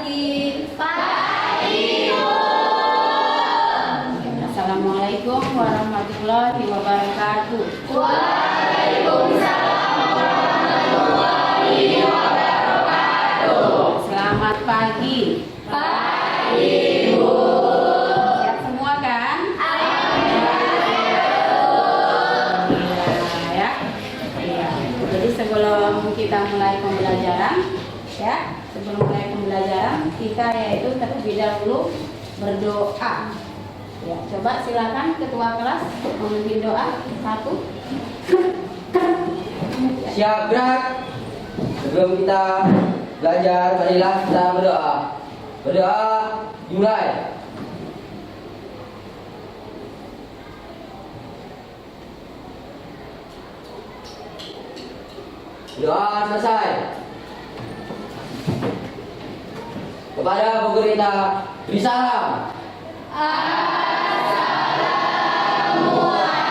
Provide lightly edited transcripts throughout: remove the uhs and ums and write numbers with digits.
pagi. Pagi, Bu. Assalamualaikum warahmatullahi wabarakatuh. Waalaikumsalam warahmatullahi wabarakatuh. Selamat pagi. Pagi, Bu. Siap semua kan? Ya. Iya. Jadi sebelum kita mulai pembelajaran, ya, sebelum mulai pembelajaran kita yaitu terlebih dahulu berdoa. Ya, coba silakan ketua kelas memimpin doa. 1. Siap, gerak. Sebelum kita belajar, marilah kita berdoa. Berdoa dimulai. Doa selesai. Kepada Bu Guru kita beri salam.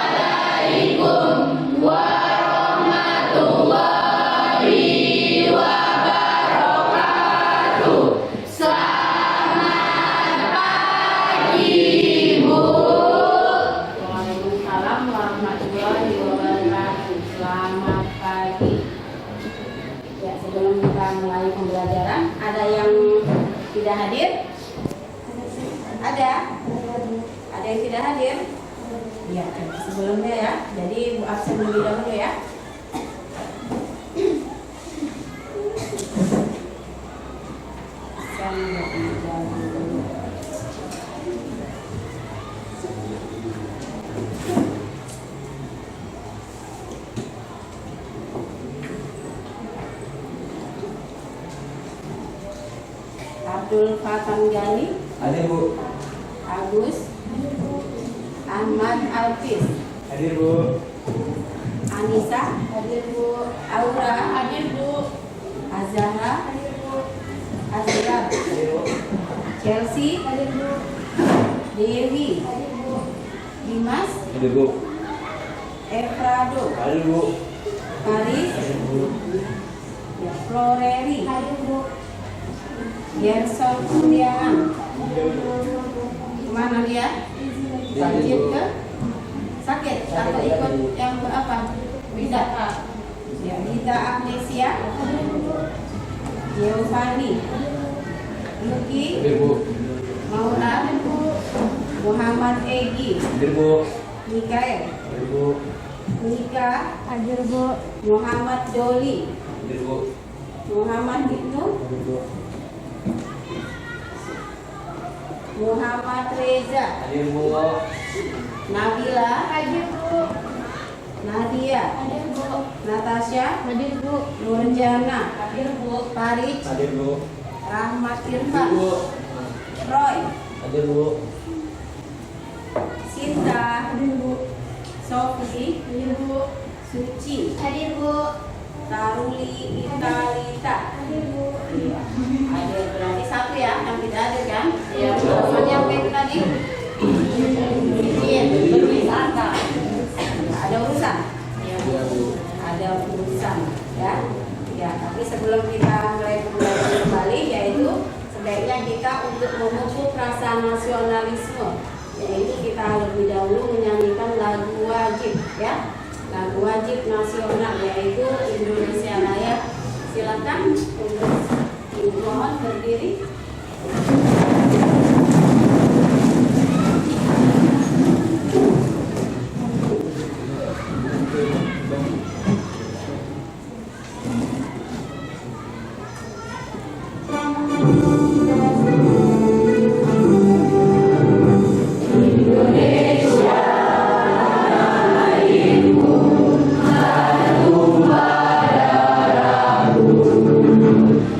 Assalamualaikum warahmatullahi wabarakatuh. Selamat pagi, Bu. Waalaikumsalam warahmatullahi wabarakatuh. Selamat pagi. Ya, sebelum kita mulai pembelajaran, ada yang tidak hadir? Ada? Ada yang tidak hadir? Ya, sebelumnya ya. Jadi Bu absen lebih dahulu ya. Abdul Fatan Gali, Hadir, Bu. Agus, Ahmad Alfis, Hadir, Bu. Anissa, hadir Bu. Aura, hadir Bu. Azahra, hadir Bu. Azhar, Hadir, Bu. Chelsea, hadir Bu. Dewi, hadir Bu. Dimas, Hadir, Bu. Efrado, Hadir, Bu. Paris, Hadir, Bu. ya, Floreri, hadir Bu. Gerson Kurniawan, kemana dia? Sakit ke? Sakit atau ikut yang apa? Bisa. Ya, Rita Agnesia, Giovanni, Luki, Hadir, Bu. Maura, Muhammad Egi, Hadir, Bu. Mikael, Hadir, Bu. Nika, hadir Bu. Muhammad Doli, Hadir, Bu. Muhammad Ibnu, Hadir, Bu. Muhammad Reza, Hadir, Bu. Nabila, hadir Bu. Nadia, hadir Bu. Natasha, hadir Bu. Nurjana, hadir Bu. Farid, Hadir, Bu. Rahmat Hadir, Irfan, Bu. Roy, Hadir, Bu. Sinta, hadir Bu. Sofi, hadir Bu. Suci, hadir Bu. Taruli Italita, hadir Bu. Iya, hadir berarti 1 ya, yang tidak hadir kan? Iya. Alasannya apa itu tadi? Izin berwisata. Ada urusan? Iya, ada urusan, ya. Ya, tapi sebelum kita mulai pembelajaran kembali, yaitu sebaiknya kita untuk memupuk rasa nasionalisme, yaitu kita lebih dahulu menyanyikan lagu wajib, ya. Lagu wajib nasional yaitu Indonesia Raya. Silakan untuk Ibu mohon berdiri.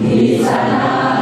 Di sana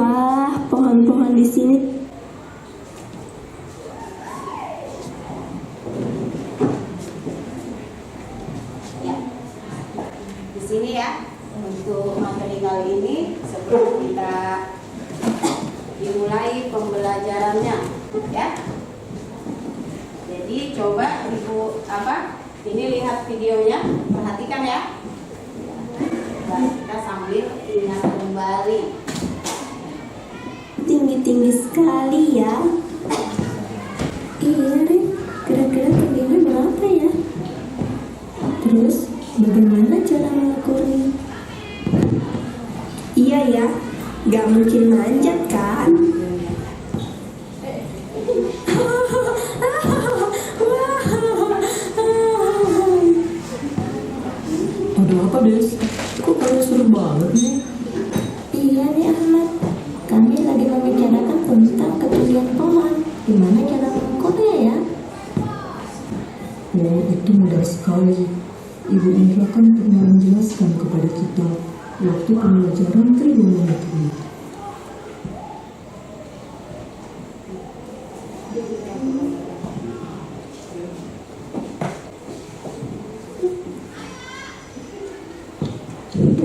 Wah, pohon-pohon di sini. Ya. Di sini ya, untuk materi kali ini sebelum kita dimulai pembelajarannya, ya. Jadi coba Ibu ini lihat videonya, perhatikan ya. Dan kita sambil ingat kembali. Tinggi-tinggi sekali ya. Iya, Rin. Kira-kira tingginya berapa ya? Terus, bagaimana cara mengukurnya? Iya ya, gak mungkin manjat kan? Ada apa, Des? Kok kalian seru banget nih? Iya nih Ahmad, kami lagi membicarakan tentang ketinggian pohon. Gimana cara mengukurnya ya? Oh, itu mudah sekali. Ibu Indra kan pernah menjelaskan kepada kita waktu pembelajaran trigonometri.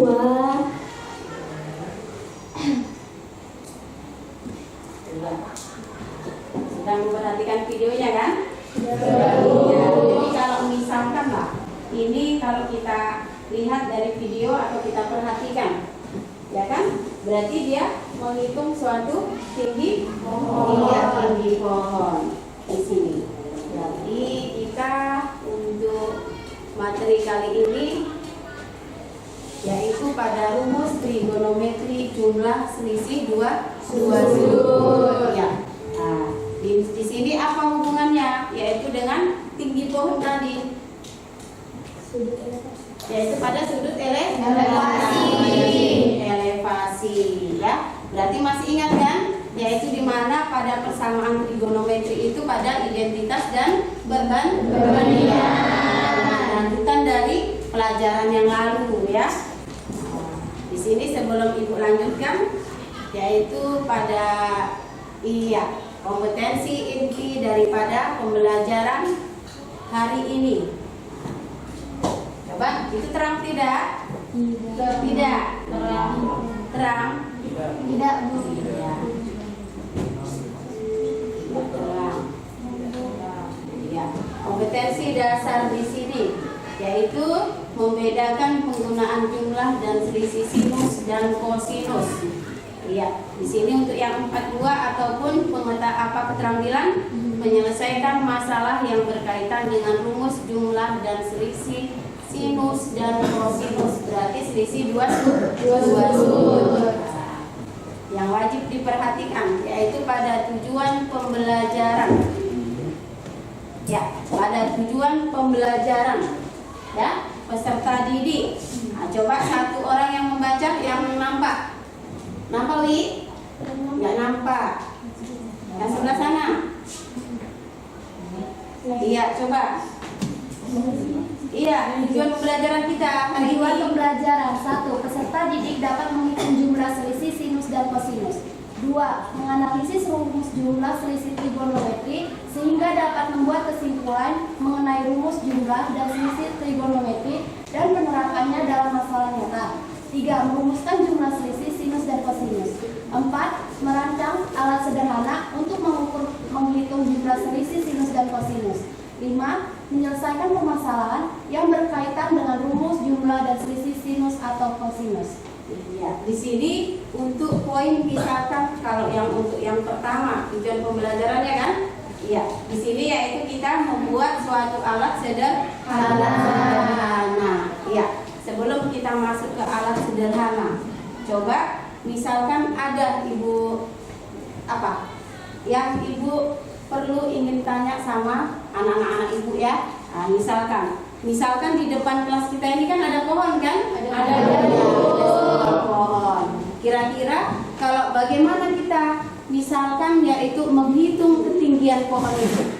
Wah, Sedang memperhatikan videonya kan? Ya, jadi kalau misalkan lah, ini kalau kita lihat dari video atau kita perhatikan, ya kan? Berarti dia menghitung suatu tinggi tinggi pohon di sini. Jadi kita untuk materi kali ini yaitu pada rumus trigonometri jumlah selisih dua sudut. Ya. Nah, di sini apa hubungannya? Yaitu dengan tinggi pohon tadi. Yaitu pada sudut elevasi. Ya. Berarti masih ingat kan? Yaitu di mana pada persamaan trigonometri itu pada identitas dan perbandingan. Lanjutan dari pelajaran yang lalu ya. Di sini sebelum Ibu lanjutkan, yaitu pada kompetensi inti daripada pembelajaran hari ini. Coba, itu terang tidak? Tidak. Terang? Tidak, Bu. Ya. Terang. Ya. Kompetensi dasar di sini yaitu membedakan penggunaan jumlah dan selisih sinus dan kosinus. Iya, di sini untuk yang 42 ataupun keterampilan menyelesaikan masalah yang berkaitan dengan rumus jumlah dan selisih sinus dan kosinus. Berarti selisih dua sudut. Yang wajib diperhatikan yaitu pada tujuan pembelajaran. Ya, pada tujuan pembelajaran. Ya, peserta didik. Nah, coba satu orang yang membaca yang nampak. Nampak, Wi? Nggak nampak. Yang sebelah sana. Iya, coba. Iya, tujuan pembelajaran kita hari Tujuan ini. pembelajaran 1. Peserta didik dapat menghitung jumlah selisih sinus dan kosinus. 2. Menganalisis rumus jumlah selisih trigonometri sehingga dapat membuat kesimpulan mengenai rumus jumlah dan selisih trigonometri dan penerapannya dalam masalah nyata. 3. Merumuskan jumlah selisih sinus dan kosinus. 4. Merancang alat sederhana untuk menghitung jumlah selisih sinus dan kosinus. 5. Menyelesaikan permasalahan yang berkaitan dengan rumus jumlah dan selisih sinus atau kosinus. Ya, di sini untuk poin misalkan kalau untuk yang pertama tujuan pembelajarannya kan, iya di sini yaitu kita membuat suatu alat sederhana. Iya, sebelum kita masuk ke alat sederhana, coba misalkan ada Ibu yang Ibu perlu ingin tanya sama anak-anak Ibu ya. Nah, misalkan di depan kelas kita ini kan ada pohon kan? Ada pohon. Kira-kira kalau bagaimana kita misalkan yaitu menghitung ketinggian pohon itu?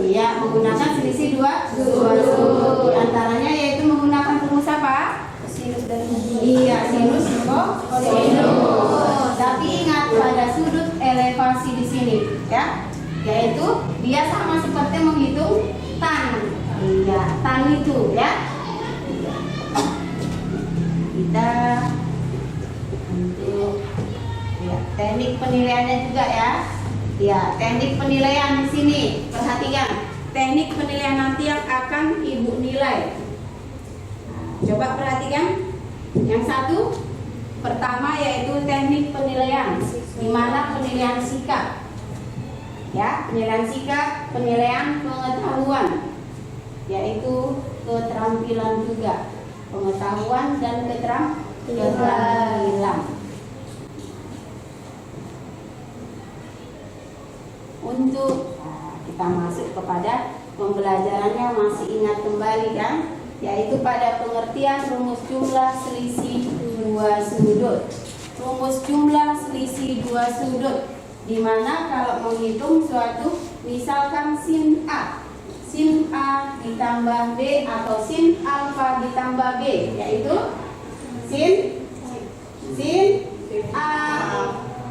Ya, menggunakan selisih dua sudut. Di antaranya yaitu menggunakan rumus apa? sinus dan kosinus. Iya, sinus kosinus. Tapi ingat pada sudut elevasi di sini, ya, yaitu dia sama seperti menghitung tan. Iya, tan itu, ya. Kita untuk ya, teknik penilaiannya juga ya. Ya, teknik penilaian di sini. Perhatikan, teknik penilaian nanti yang akan Ibu nilai. Coba perhatikan. Yang satu, pertama yaitu teknik penilaian, di mana penilaian sikap. Ya, penilaian sikap, penilaian pengetahuan, yaitu keterampilan juga, pengetahuan dan keterampilan. Untuk kita masuk kepada pembelajarannya, masih ingat kembali kan? Yaitu pada pengertian rumus jumlah selisih dua sudut. Rumus jumlah selisih dua sudut, di mana kalau menghitung suatu, misalkan sin A ditambah B atau sin alfa ditambah B, yaitu sin A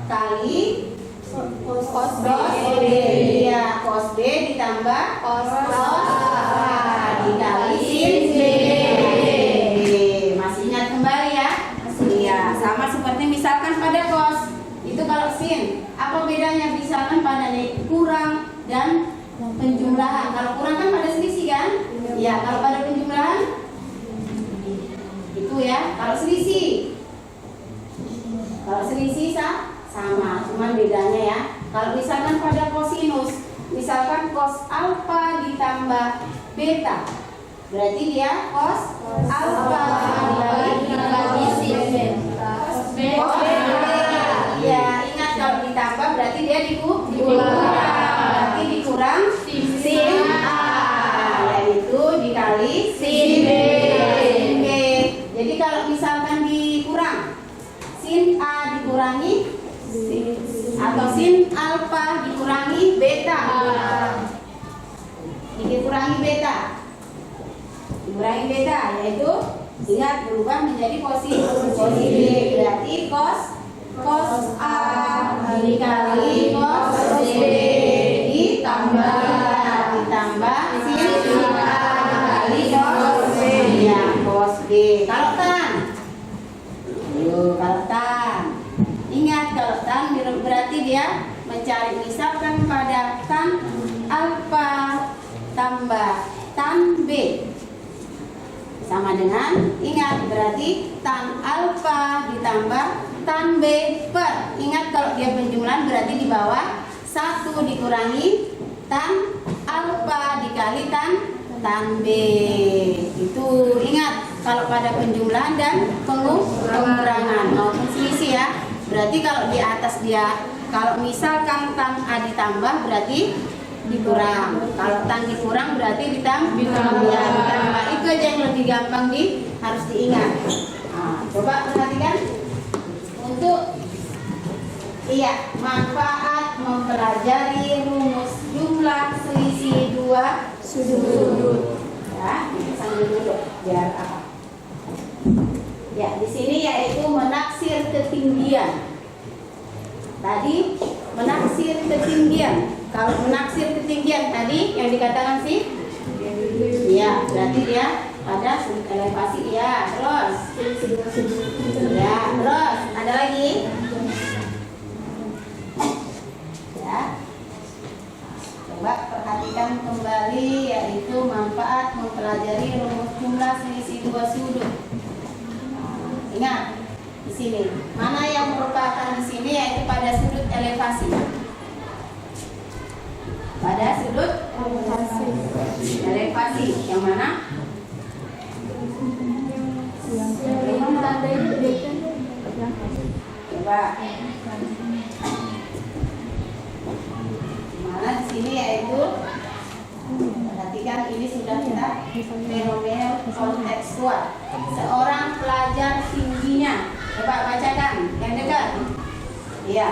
kali cos B, ya, cos B ditambah cos A dikali sin B. Masih ingat kembali ya? Iya, sama seperti misalkan pada cos. Itu kalau sin, apa bedanya? Misalkan pada kurang dan penjumlahan. Kalau kurang kan pada selisih kan? Ya, kalau pada penjumlahan itu ya, kalau selisih sama, cuman bedanya ya. Kalau misalkan pada kosinus, misalkan cos alfa ditambah beta, berarti dia cos alfa dibagi sin beta. Ya, ingat kalau ditambah berarti dia dikurang, berarti dikurang sin A, yaitu dikali sin B. Jadi kalau misalkan dikurang, sin A dikurangi atau sin alfa dikurangi beta, dikurangi beta, yaitu ingat berubah menjadi positif, berarti cos A dikali cos B ditambah sin A dikali cos B, ya, cos B. Kalau tan, ingat kalau tan berarti dia mencari, misalkan pada tan alfa tambah tan B sama dengan, ingat berarti tan alfa ditambah tan B per, ingat kalau dia penjumlahan berarti di bawah 1 dikurangi tan alfa dikali tan B. Itu ingat kalau pada penjumlahan dan pengurangan maupun selisih ya. Berarti kalau di atas dia, kalau misalkan tan A ditambah berarti dikurang, kalau tan dikurang berarti ditambah. Itu aja yang lebih gampang harus diingat. Nah, coba perhatikan untuk manfaat mempelajari rumus jumlah selisih dua sudut. Ya, sambil dulu biar apa? Ya, di sini yaitu menaksir ketinggian. Tadi menaksir ketinggian. Kalau menaksir ketinggian tadi yang dikatakan sih, ya, berarti dia pada sudut elevasi. Ya, terus. Ya, terus ada lagi. Ya. Coba perhatikan kembali, yaitu manfaat mempelajari rumus jumlah selisih dua sudut. Ingat di sini mana yang merupakan di sini, yaitu pada sudut elevasi. Pada sudut elevasi yang mana? Coba. Mana di sini, yaitu perhatikan, ini sudah kita fenomenal kontekstual. Seorang pelajar tingginya, coba bacakan yang dekat. Iya.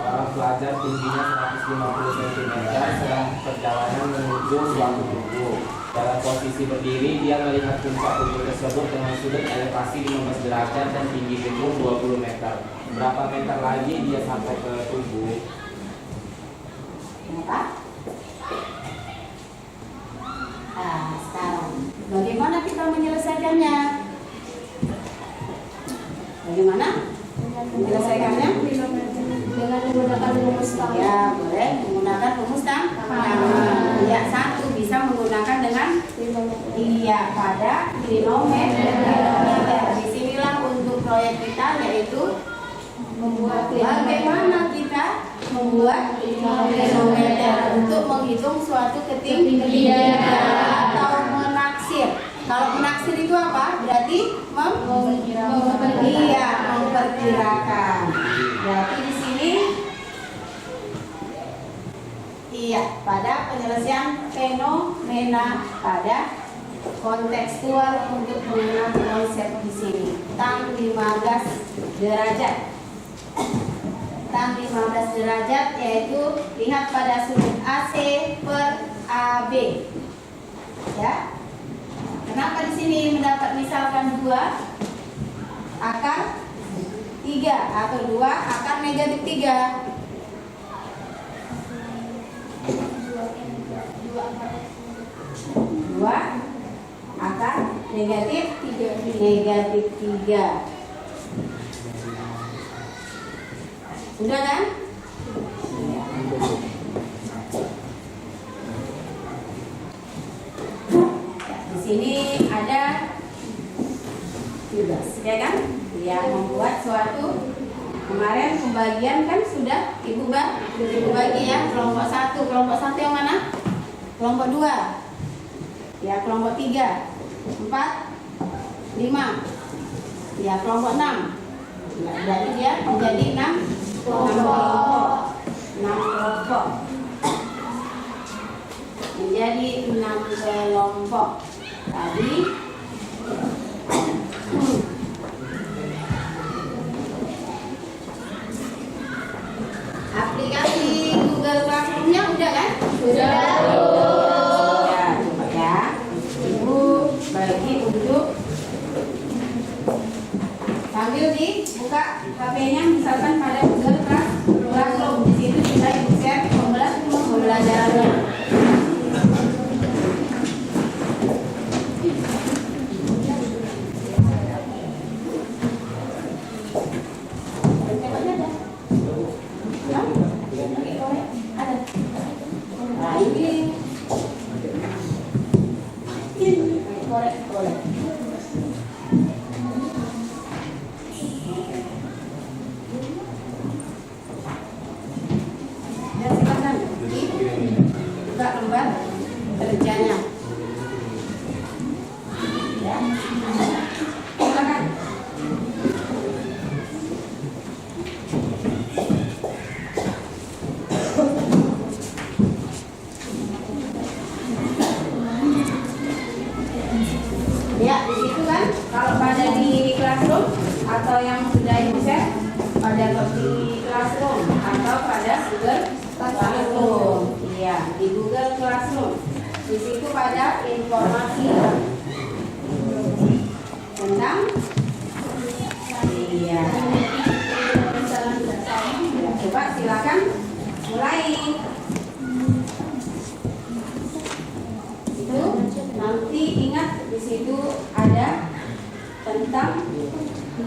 seorang pelajar tingginya 150 cm sedang perjalanan menuju suatu tubuh. Dalam posisi berdiri, dia melihat puncak tubuh tersebut dengan sudut elevasi 15 derajat dan tinggi gedung 20 meter. Berapa meter lagi dia sampai ke tubuh? Kenapa? Nah, sekarang bagaimana kita menyelesaikannya? Bagaimana menyelesaikannya? Dengan menggunakan rumus tambah. Ya, boleh menggunakan rumus tambah. Ya, satu bisa menggunakan dengan pada trinometer. Disinilah untuk proyek kita, yaitu Membuat bagaimana kita membuat trinometer untuk menghitung suatu ketinggian atau menaksir. Kalau menaksir itu apa? Berarti memperkirakan. Berarti di sini pada penyelesaian fenomena pada kontekstual untuk mengenal konsep di sini. Tan 15 derajat. Tan 15 derajat yaitu lihat pada sudut AC per AB. Ya. Kenapa di sini mendapat misalkan 2 akar 3 atau 2 akar negatif 3? 2 akar negatif 3. Sudah kan? Ya. Di sini ada 13, ya kan? Yang membuat suatu kemarin pembagian kan sudah Ibu bagi ya, kelompok 1 yang mana? Kelompok 2. Ya, kelompok 3, 4, 5. Ya, kelompok 6. Ya, berarti dia menjadi 6 kelompok. Menjadi 6 kelompok. Tadi aplikasi Google Classroom-nya udah kan? Sudah. Ya, coba ya. Ibu bagi untuk sambil dibuka HP-nya misalkan pada Google Classroom. Di situ kita ibu share pembelajarannya. Nah, ini korek. Dan silakan buka lembar kerjanya. Ya, silakan. Ya, di situ kan kalau pada di Classroom atau yang sudah ibu share pada di Classroom atau pada Google Classroom. Iya, di Google Classroom. Di situ pada informasi tentang ya, coba silakan mulai. Itu nanti ingat di situ ada tentang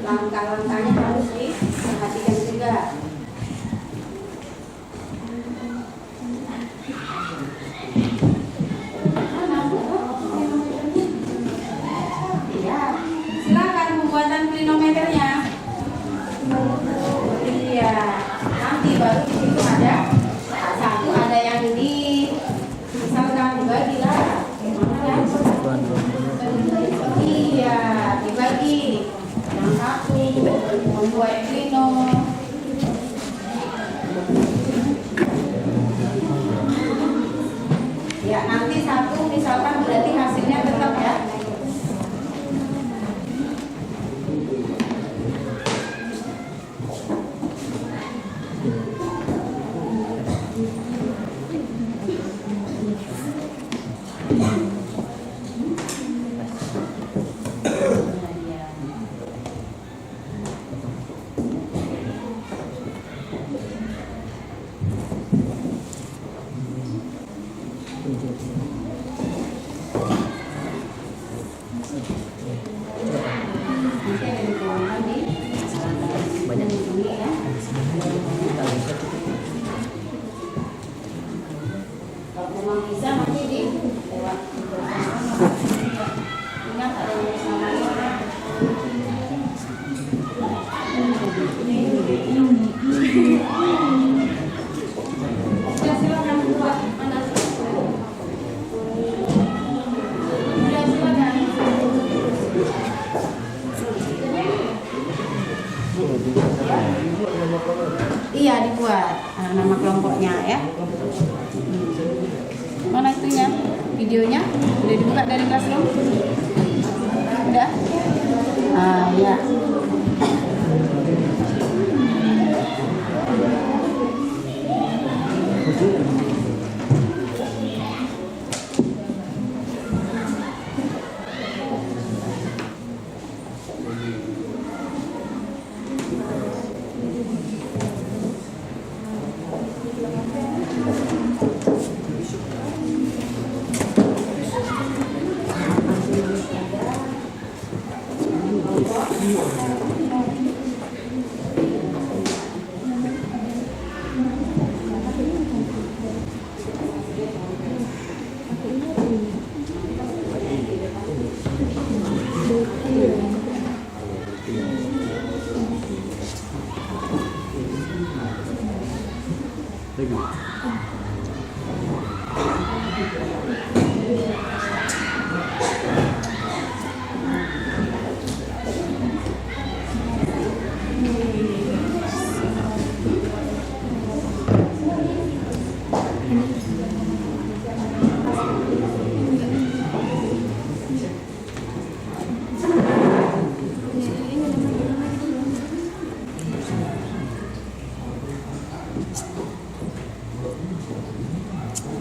langkah-langkahnya harus diperhatikan juga. Iya, silakan pembuatan trinometernya. Iya, nanti baru di situ ada satu, ada yang di misalkan dibagilah. Iya, dibagi. Yang satu membuat trino, videonya? Udah dibuka dari Classroom? Udah? Ya.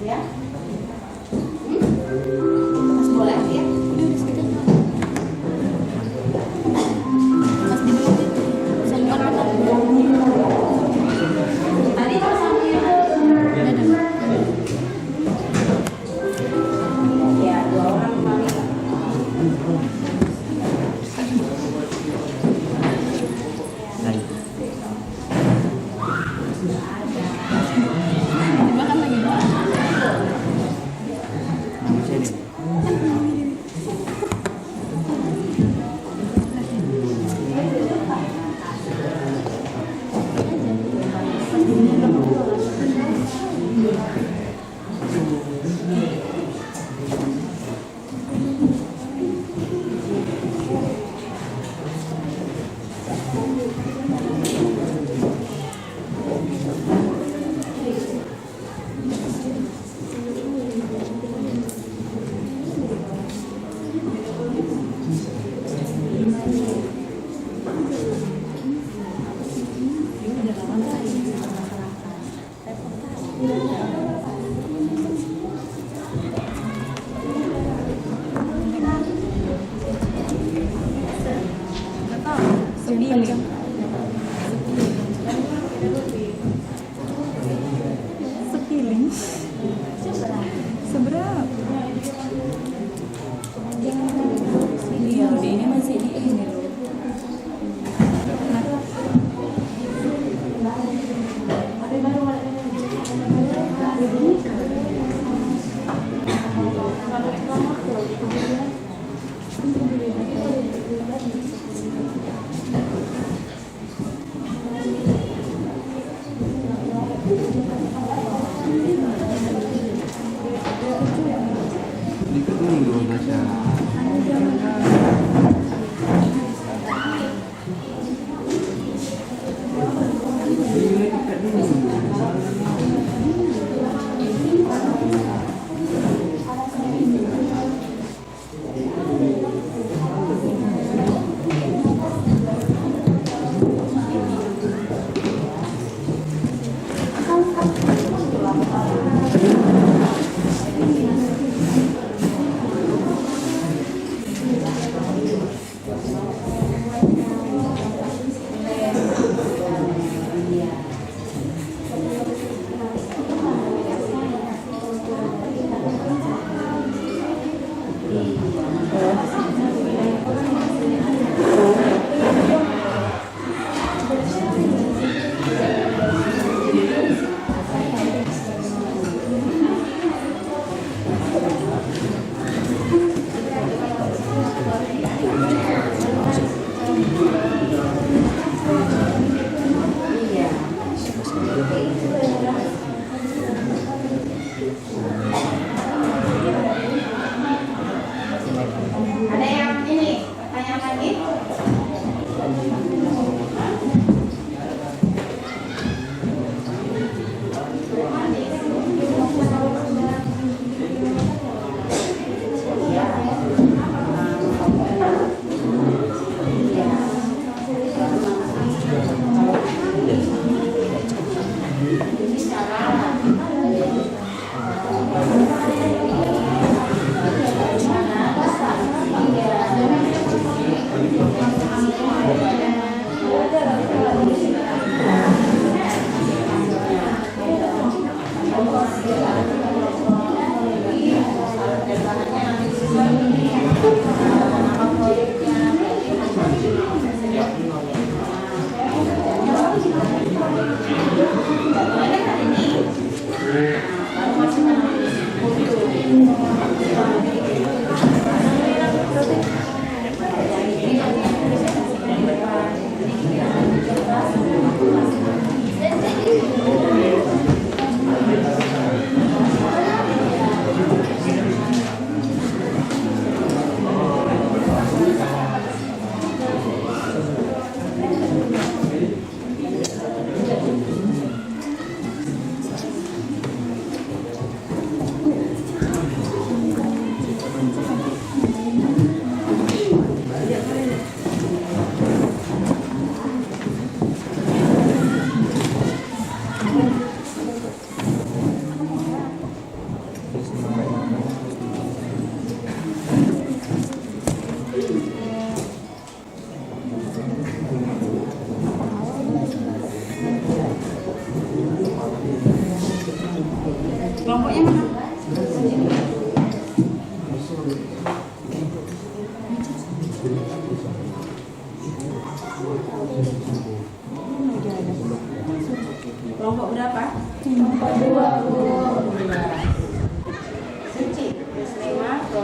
Ya. Mas boleh ya? Mas di dulu. Tadi pas sampai ya 2 orang kembali.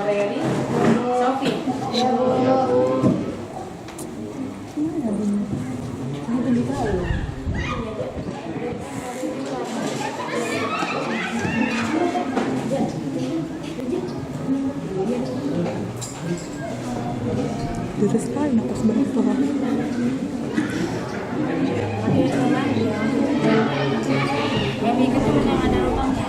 Reri, Sofi. Ya Bu. Deras sekali napas berapa? Yang ikut terus yang ada lubangnya.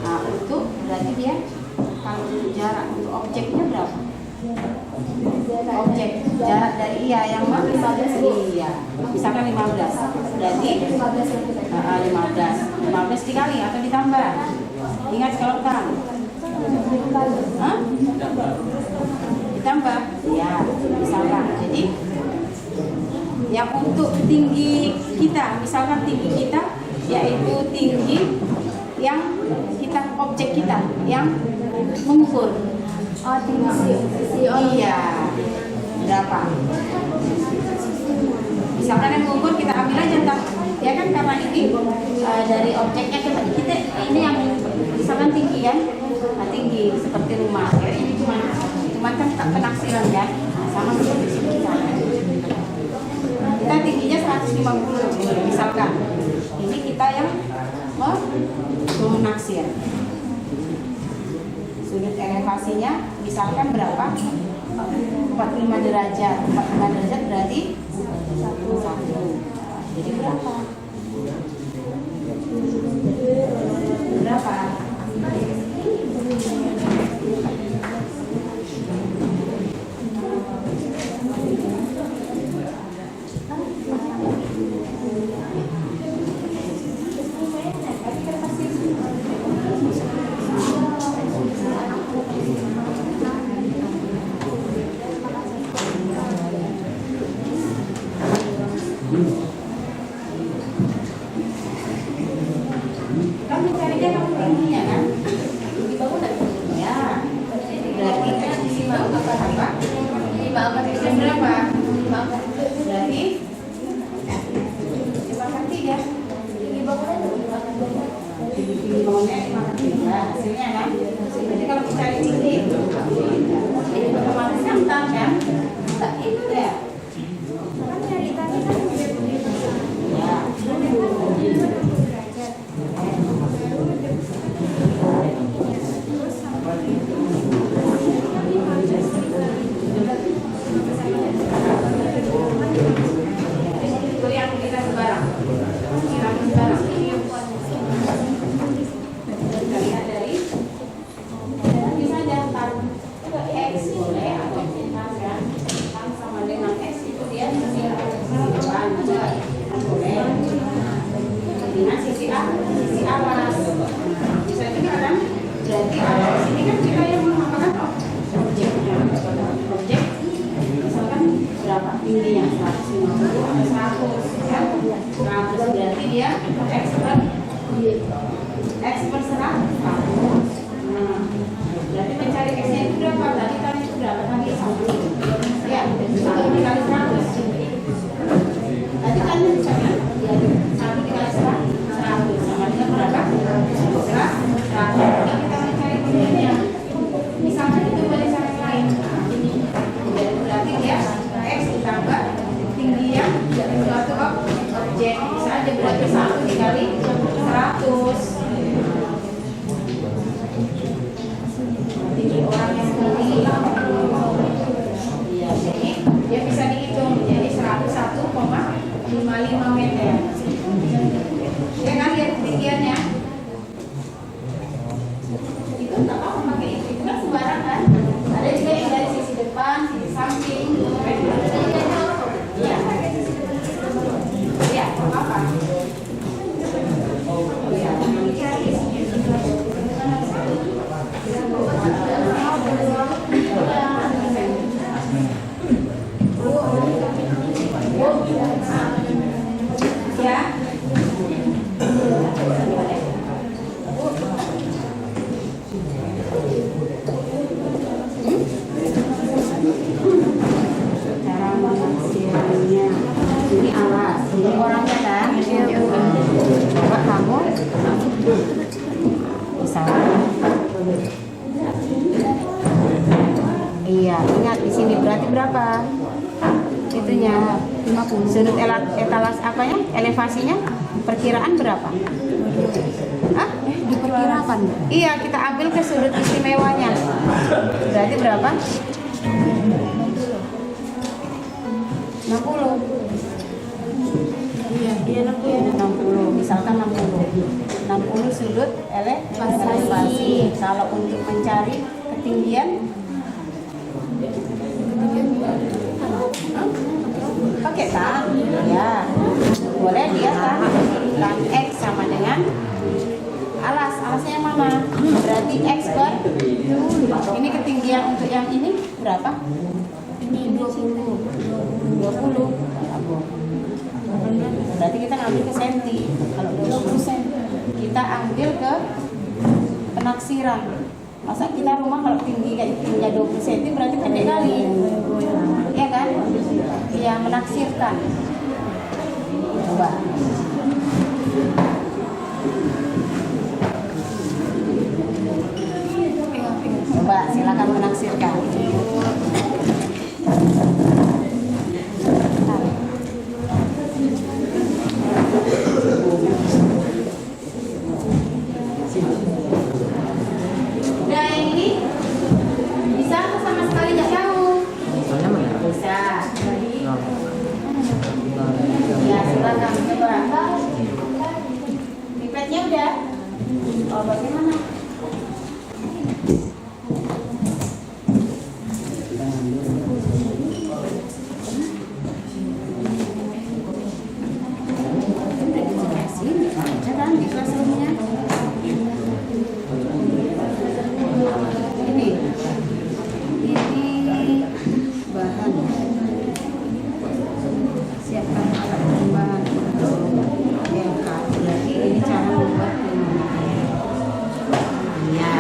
Nah, itu tadi objeknya berapa? Objek jarak dari yang 15 iya. Misalkan 15. Berarti 15 dikali atau ditambah. Ingat kalau kan? Hah? Ditambah. Ya, misalkan. Jadi yang untuk tinggi kita, misalkan tinggi kita yaitu tinggi yang kita objek kita yang mengukur. Oh, tinggi Iya. Berapa? Misalkan yang mengukur kita ambil aja entah ya kan karena ini dari objeknya kita ini yang misalkan tinggi kan, nah, tinggi seperti rumah ya ini cuman kan penaksiran ya, nah, sama seperti sini kita tingginya 150 misalkan ini kita yang menaksir sudut elevasinya misalkan berapa 45 derajat berarti 1 jadi berapa kamu carinya kamu tingginya kan di bangunan ya berarti posisi apa di bangunan itu berapa berarti 5/3 di bangunan di bangunannya 5/3 hasilnya kan jadi kalau kita cari tinggi ini otomatis kan kan tak itu ya kan cari tadi kan ya X per 100. Berarti mencari X-nya itu berapa? Tadi kan itu berapa? Tadi 1. Ya, 1 dikali 100. Tadi kan misalnya 1 dikali 100 sama dengan berapa? 100. Kita mencari kemudiannya. Misalnya itu boleh cara lain. Berarti dia X ditambah tinggi yang suatu objek. Bisa aja berarti 1 dikali 100. Tinggi orang yang tinggi. Iya, jadi dia bisa dihitung menjadi 101,55 meter. Ya kan lihat ketinggiannya. Itu nggak apa-apa pakai itu kan sembarangan. Ada juga yang dari sisi depan, sisi samping. Iya. Iya, apa? Iya, dicari. Ya. Cara menghasilkannya. Ini alas, ini orangnya kan. Coba kamu bisa. Iya, ingat di sini berarti berapa? Itunya 50. Sudut etalas apanya? Elevasinya perkiraan berapa? Hah? Diperkirakan. Iya, kita ambil ke sudut istimewanya. Berarti berapa? 60. Iya, 60. Misalkan 60 sudut elevasi. Kalau untuk mencari ketinggian pakai tan, ya boleh dia tan X sama dengan alasnya yang mana? Berarti X per ini ketinggian untuk yang ini berapa? Ini 20. Berarti kita ambil ke senti. Kalau 20 senti kita ambil ke penaksiran. Masa kita rumah kalau tinggi kayak tingginya 20 cm berarti pendek kali. Iya kan? Iya, menaksirkan. Coba. Coba silakan menaksirkan. Udah yang ini bisa atau sama sekali nggak tahu? Bisa. Ya silakan coba. Pipetnya udah. Oh bagaimana? Jangan di kelas roomnya. Ini bahan. Siapkan alat bahan. Berarti ini cara membuat ya.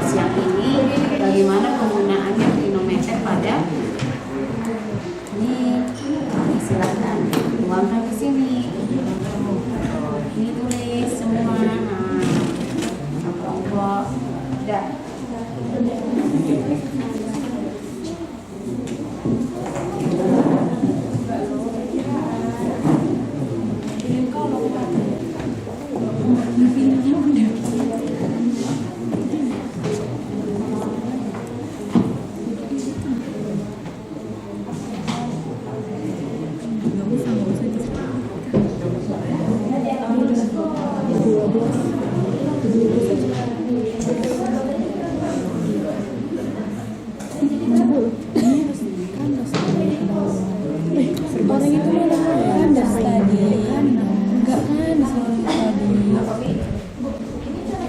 Siap ini bagaimana penggunaannya krinometer pada ini silakan tuangkan ke sini. Ini tulis semua. Apa udah. Orang itu mana kandas tadi? Enggak kandas orang tadi.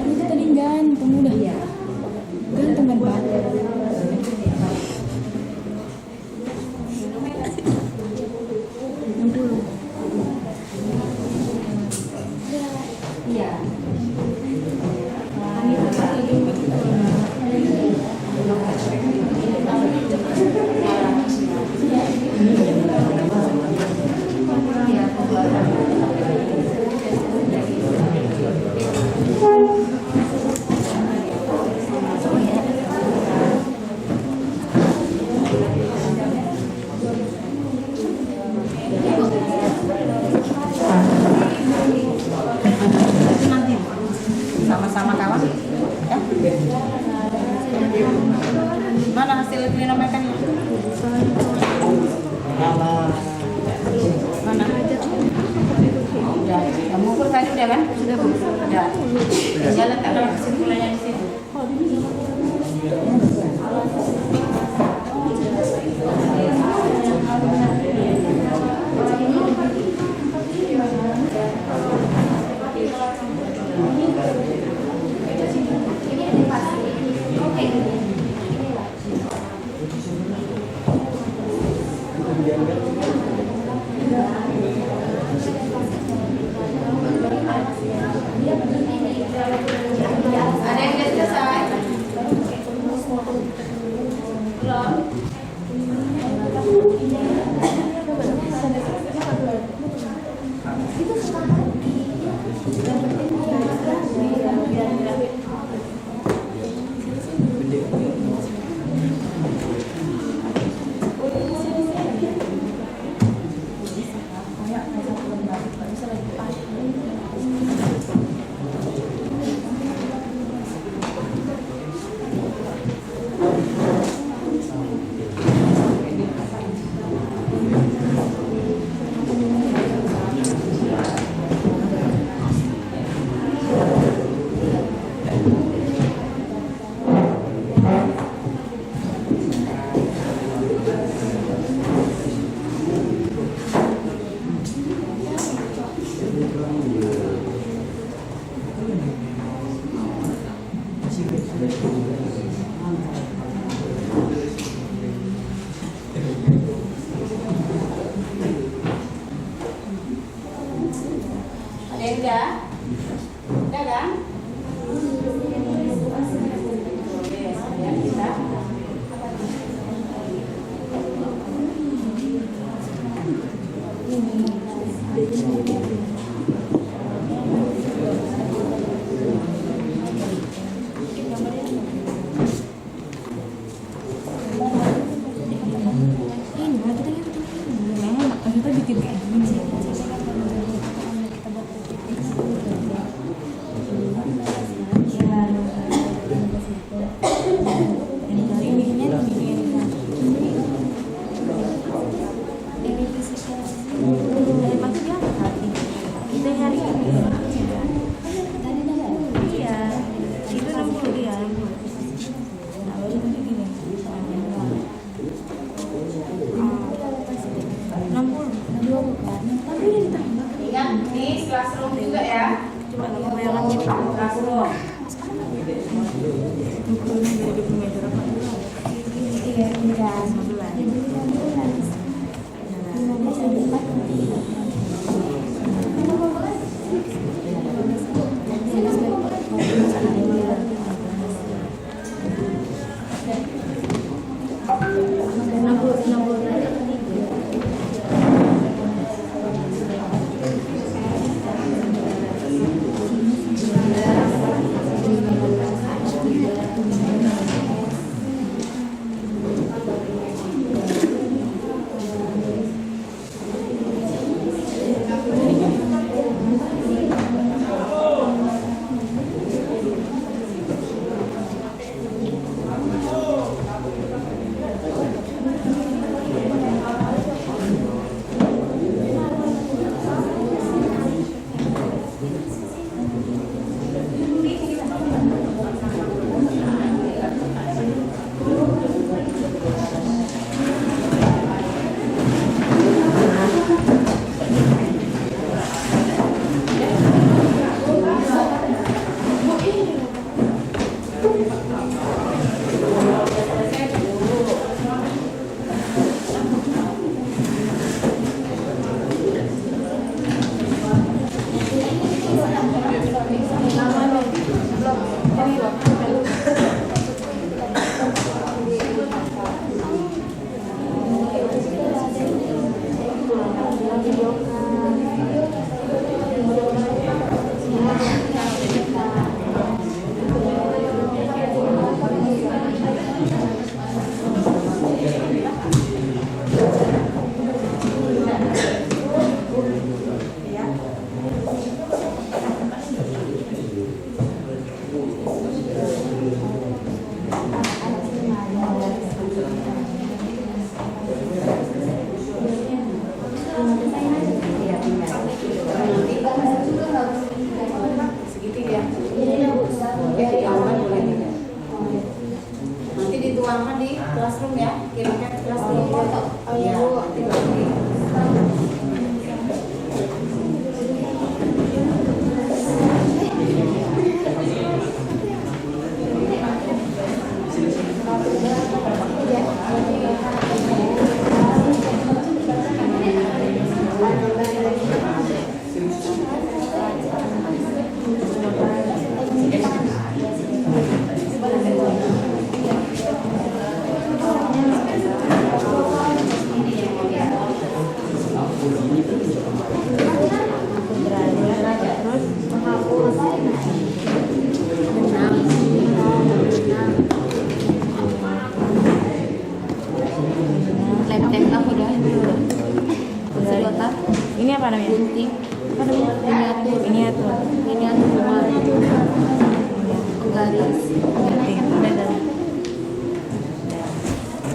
Itu tadi gantung udah. Gantung kan Pak? Iya. Ya? Mana hasil trigonometri? Mana? Udah. Kamu ukur tadi udah kan? Sudah Bu. Udah. Tinggal letakkan kesimpulannya di situ. Ada yang sudah selesai? Belum? Ada yang udah? Udah kan? Oke, sekarang kita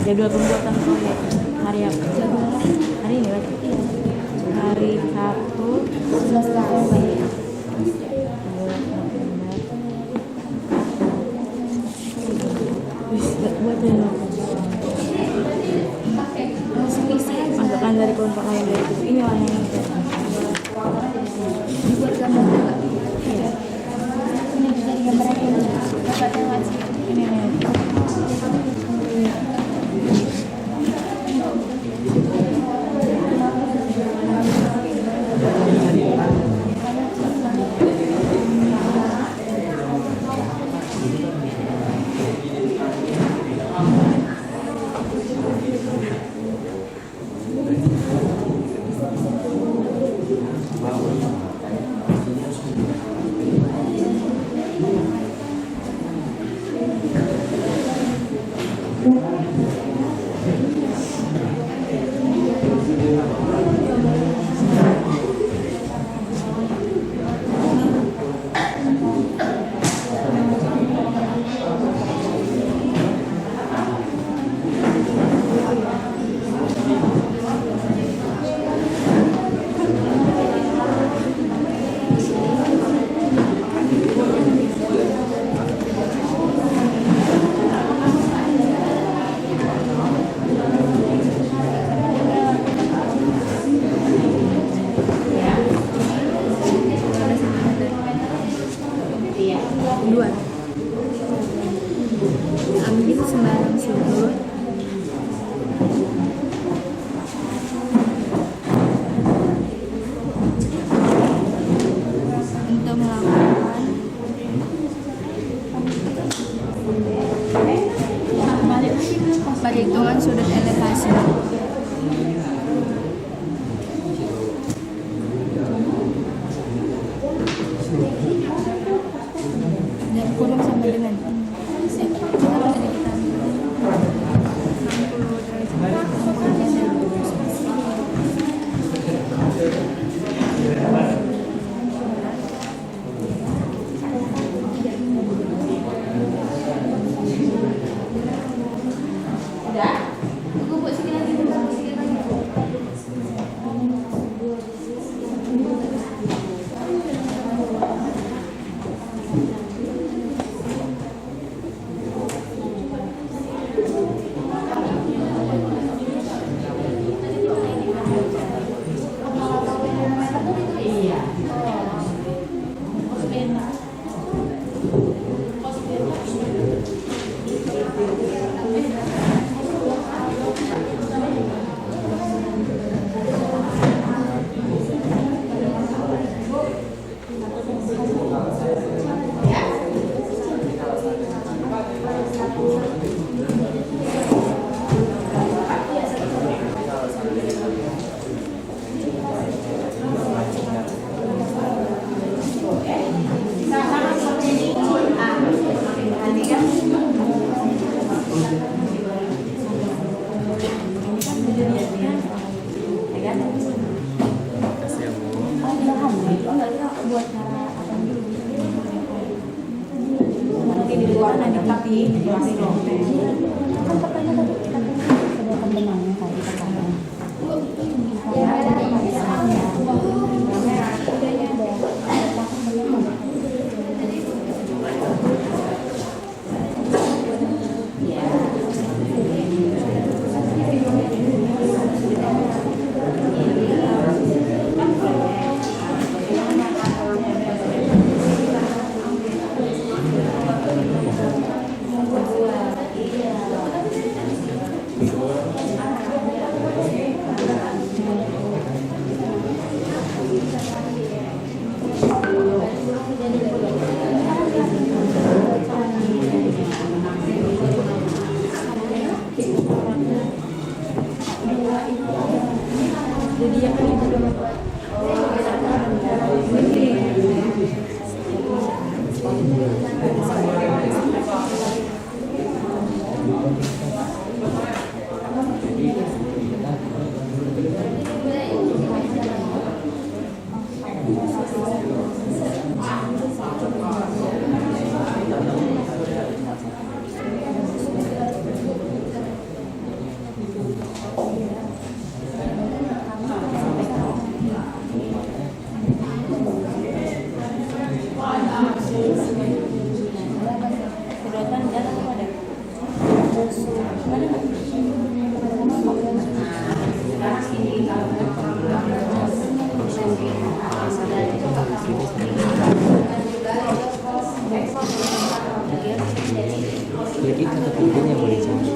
Jadwal pembuatan proyek hari apa? Hari ini berarti? Hari Sabtu 11 November. Buat jadwal. Masukkan dari kelompok lain dari itu. Ini warna yang Dibuat gambar juga. Ini bisa digambarkan dapat yang wajib. ini nih. Dua. Ambil sembarang sudut. Untuk melakukan perhitungan sudut elevasi. Dan kurang sama dengan Nanti di luar nanti tapi masih dompet. Kan pertanyaan tadi kita sediakan benangnya tadi pertanyaan. Ya, ada yang Itu kepentingan boleh cari.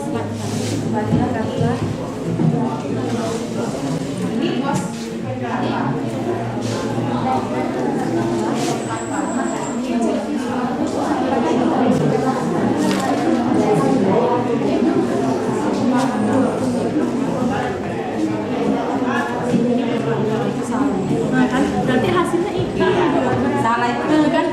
Ini bos Nah kan nanti hasilnya itu salah itu. kan.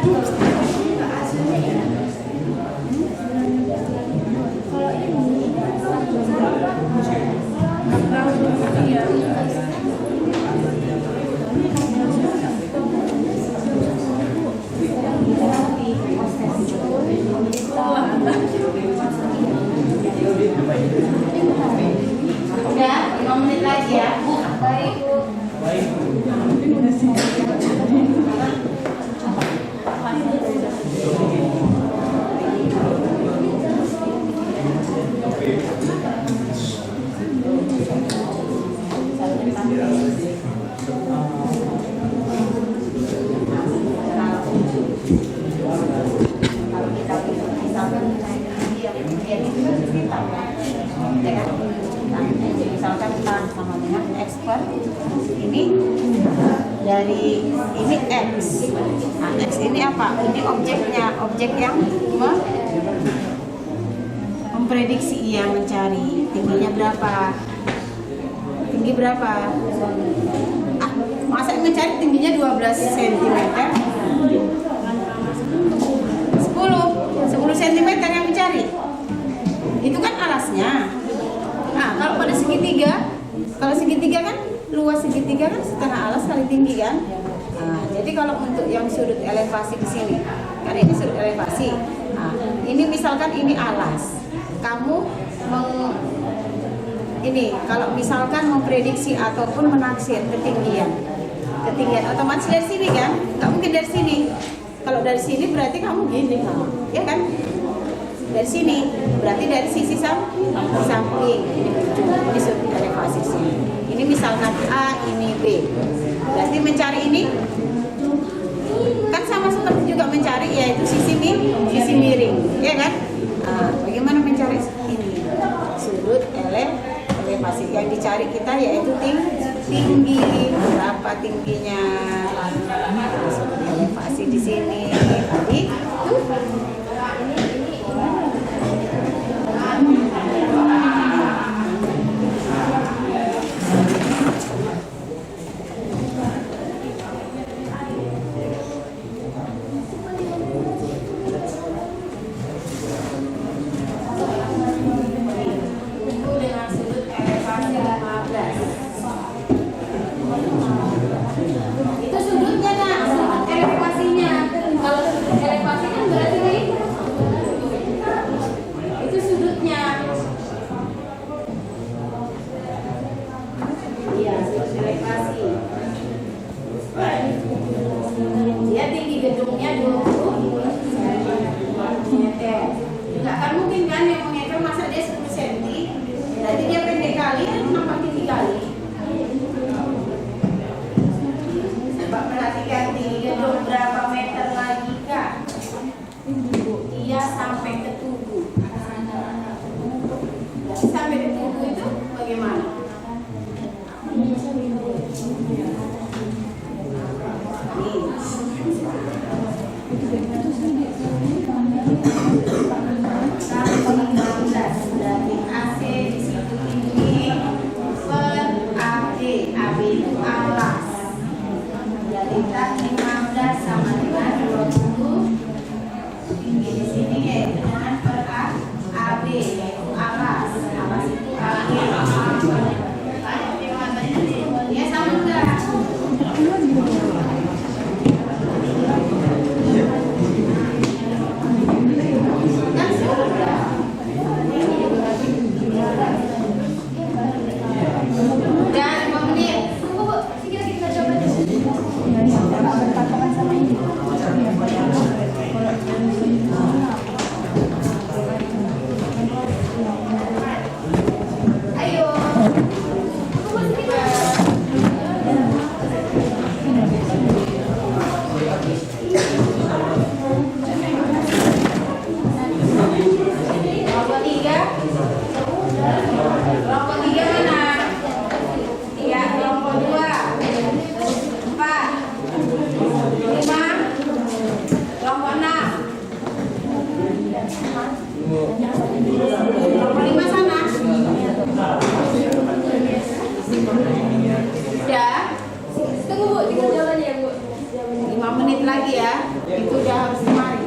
Udah 5 menit lagi ya. Baik Bu. Misalkan kita sama dengan expert ini dari ini X. Nah, X ini apa? Ini objeknya, objek yang memprediksi yang mencari tingginya berapa, tinggi berapa? Masa mencari tingginya 12 cm? 10 cm yang mencari. Itu kan alasnya. Nah, kalau pada segitiga, kalau segitiga kan luas segitiga kan setengah alas kali tinggi kan. Nah, jadi kalau untuk yang sudut elevasi di sini, kan ini sudut elevasi. Nah, ini misalkan ini alas. Kamu ini kalau misalkan memprediksi ataupun menaksir ketinggian otomatis dari sini kan, nggak mungkin dari sini. Kalau dari sini berarti kamu gini, ya kan? Dari sini berarti dari sisi samping ini sudut elevasi sini. Ini misalkan A, ini B. Berarti mencari ini kan sama seperti juga mencari yaitu sisi miring, ya kan? Nah, bagaimana mencari ini sudut elevasi yang dicari kita yaitu tinggi berapa tingginya sudut elevasi di sini tadi tuh. Itu sudutnya nak, sudut elevasinya. Kalau sudut elevasi kan berarti ini. Itu sudutnya. Iya, sudut elevasi. Dia tinggi gedungnya 20 meter. Enggak akan mungkin kan yang mengeker masa dia 10 cm. Berarti dia pendek kali, nampak tinggi kali. Coba perhatikan tinggi gedung berapa meter lagi kak? Dia sampai ke tubuh. Sampai ke tubuh itu bagaimana? Berarti AC di situ tinggi per AB. AB itu alas. Jadi tak 15 sama dengan 20 tinggi di sini yaitu dengan per AB yaitu alas. Alas itu AB. Ya sama enggak? Kan Nomor 5 sana. Udah. Tunggu Bu, tinggal jawabannya ya Bu. 5 menit lagi ya. Itu udah harus kemari.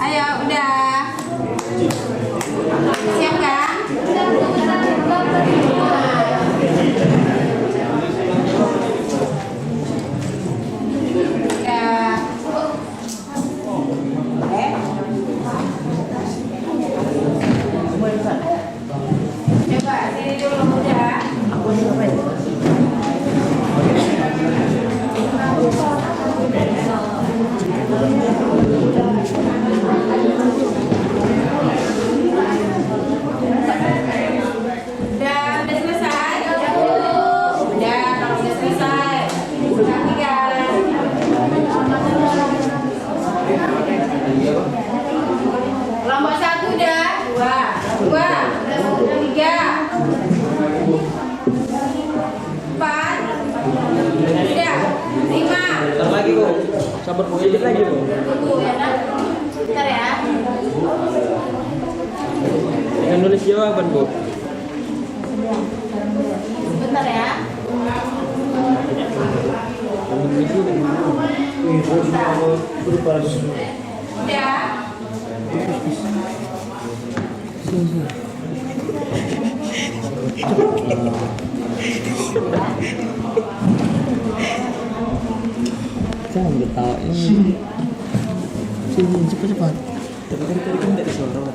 Ayo, udah. Siap kan? Ya. Coba sini dulu udah. Udah selesai. Udah, kalau udah selesai. Sudah tinggal. Kelompok 1 udah, 2, 3, 4, udah, 5. Bentar lagi Bu. Sabar Bu, sedikit lagi Bu. Tunggu ya kan? Bentar ya. Dengan nulis jawaban Bu. Bentar ya. Udah. Jangan ketawa ini. Sini cepat. Tapi kan tadi kan tidak disorot.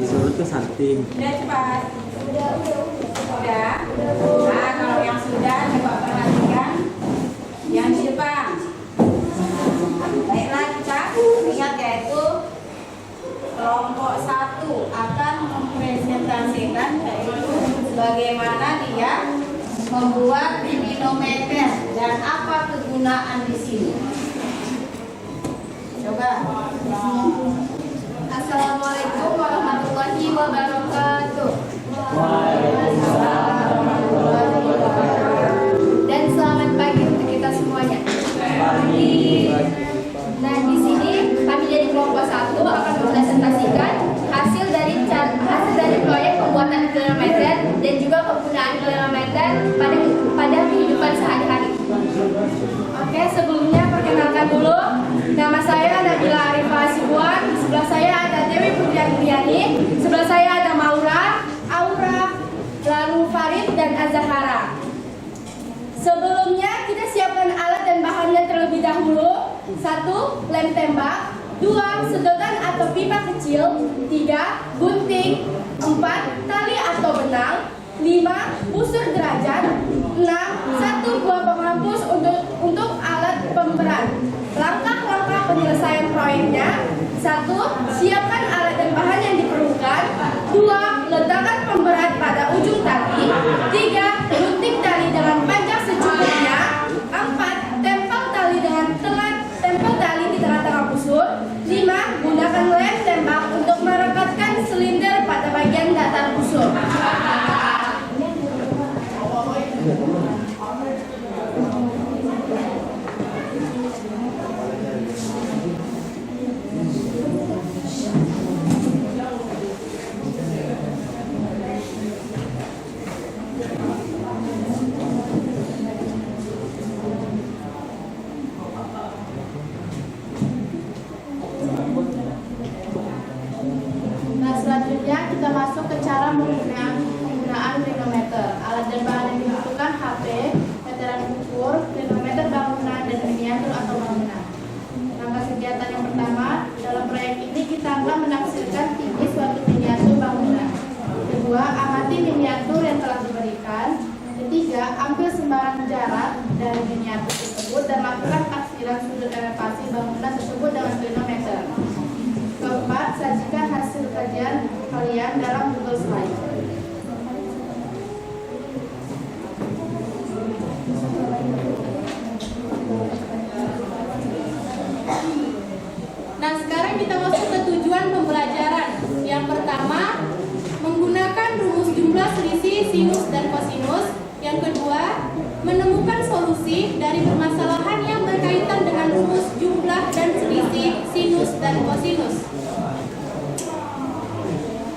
Disorot ke salting. Udah cepat. Udah. Nah, kalau yang sudah coba perhatikan yang di depan. Baiklah kita lihat yaitu kelompok 1 akan mempresentasikan yaitu bagaimana dia membuat manometer dan apa kegunaan di sini. Coba. Assalamualaikum warahmatullahi wabarakatuh. Dan selamat pagi untuk kita semuanya. Nah, di sini kami dari kelompok 1 akan mempresentasikan hasil dari proyek pembuatan manometer dan juga penggunaan manometer pada kehidupan sehari-hari. Oke, sebelumnya perkenalkan dulu. Nama saya Nabila Arifah Hasibuan. Di sebelah saya ada Dewi Putri Andriani. Sebelah saya ada Maura, Aura, lalu Farid dan Azahara. Sebelumnya kita siapkan alat dan bahannya terlebih dahulu. 1. Lem tembak. 2. Sedotan atau pipa kecil. 3. Gunting. 4. Tali atau benang. 5. Busur derajat. 6. 1 buah penghapus untuk alat pemberat. Langkah-langkah penyelesaian proyeknya. 1. Siapkan alat dan bahan yang diperlukan. 2. Letakkan pemberat pada ujung tali. 3. Gunting tali dengan panjang secukupnya. 4. Tempel tali di tengah-tengah busur. 5. Gunakan lem tembak untuk merekatkan silinder pada bagian datar busur. Selanjutnya kita masuk ke cara penggunaan manometer. Alat dan bahan yang dibutuhkan ketiga, ambil sembarang jarak dari miniatur tersebut dan lakukan taksiran sudut elevasi bangunan tersebut dengan klinometer. Keempat, sajikan hasil kajian kalian dalam Google Slide. Nah, sekarang kita masuk ke tujuan pembelajaran. Yang pertama, menggunakan rumus jumlah selisih sinus dan kosinus. Yang kedua, menemukan solusi dari permasalahan yang berkaitan dengan rumus jumlah dan selisih sinus dan kosinus.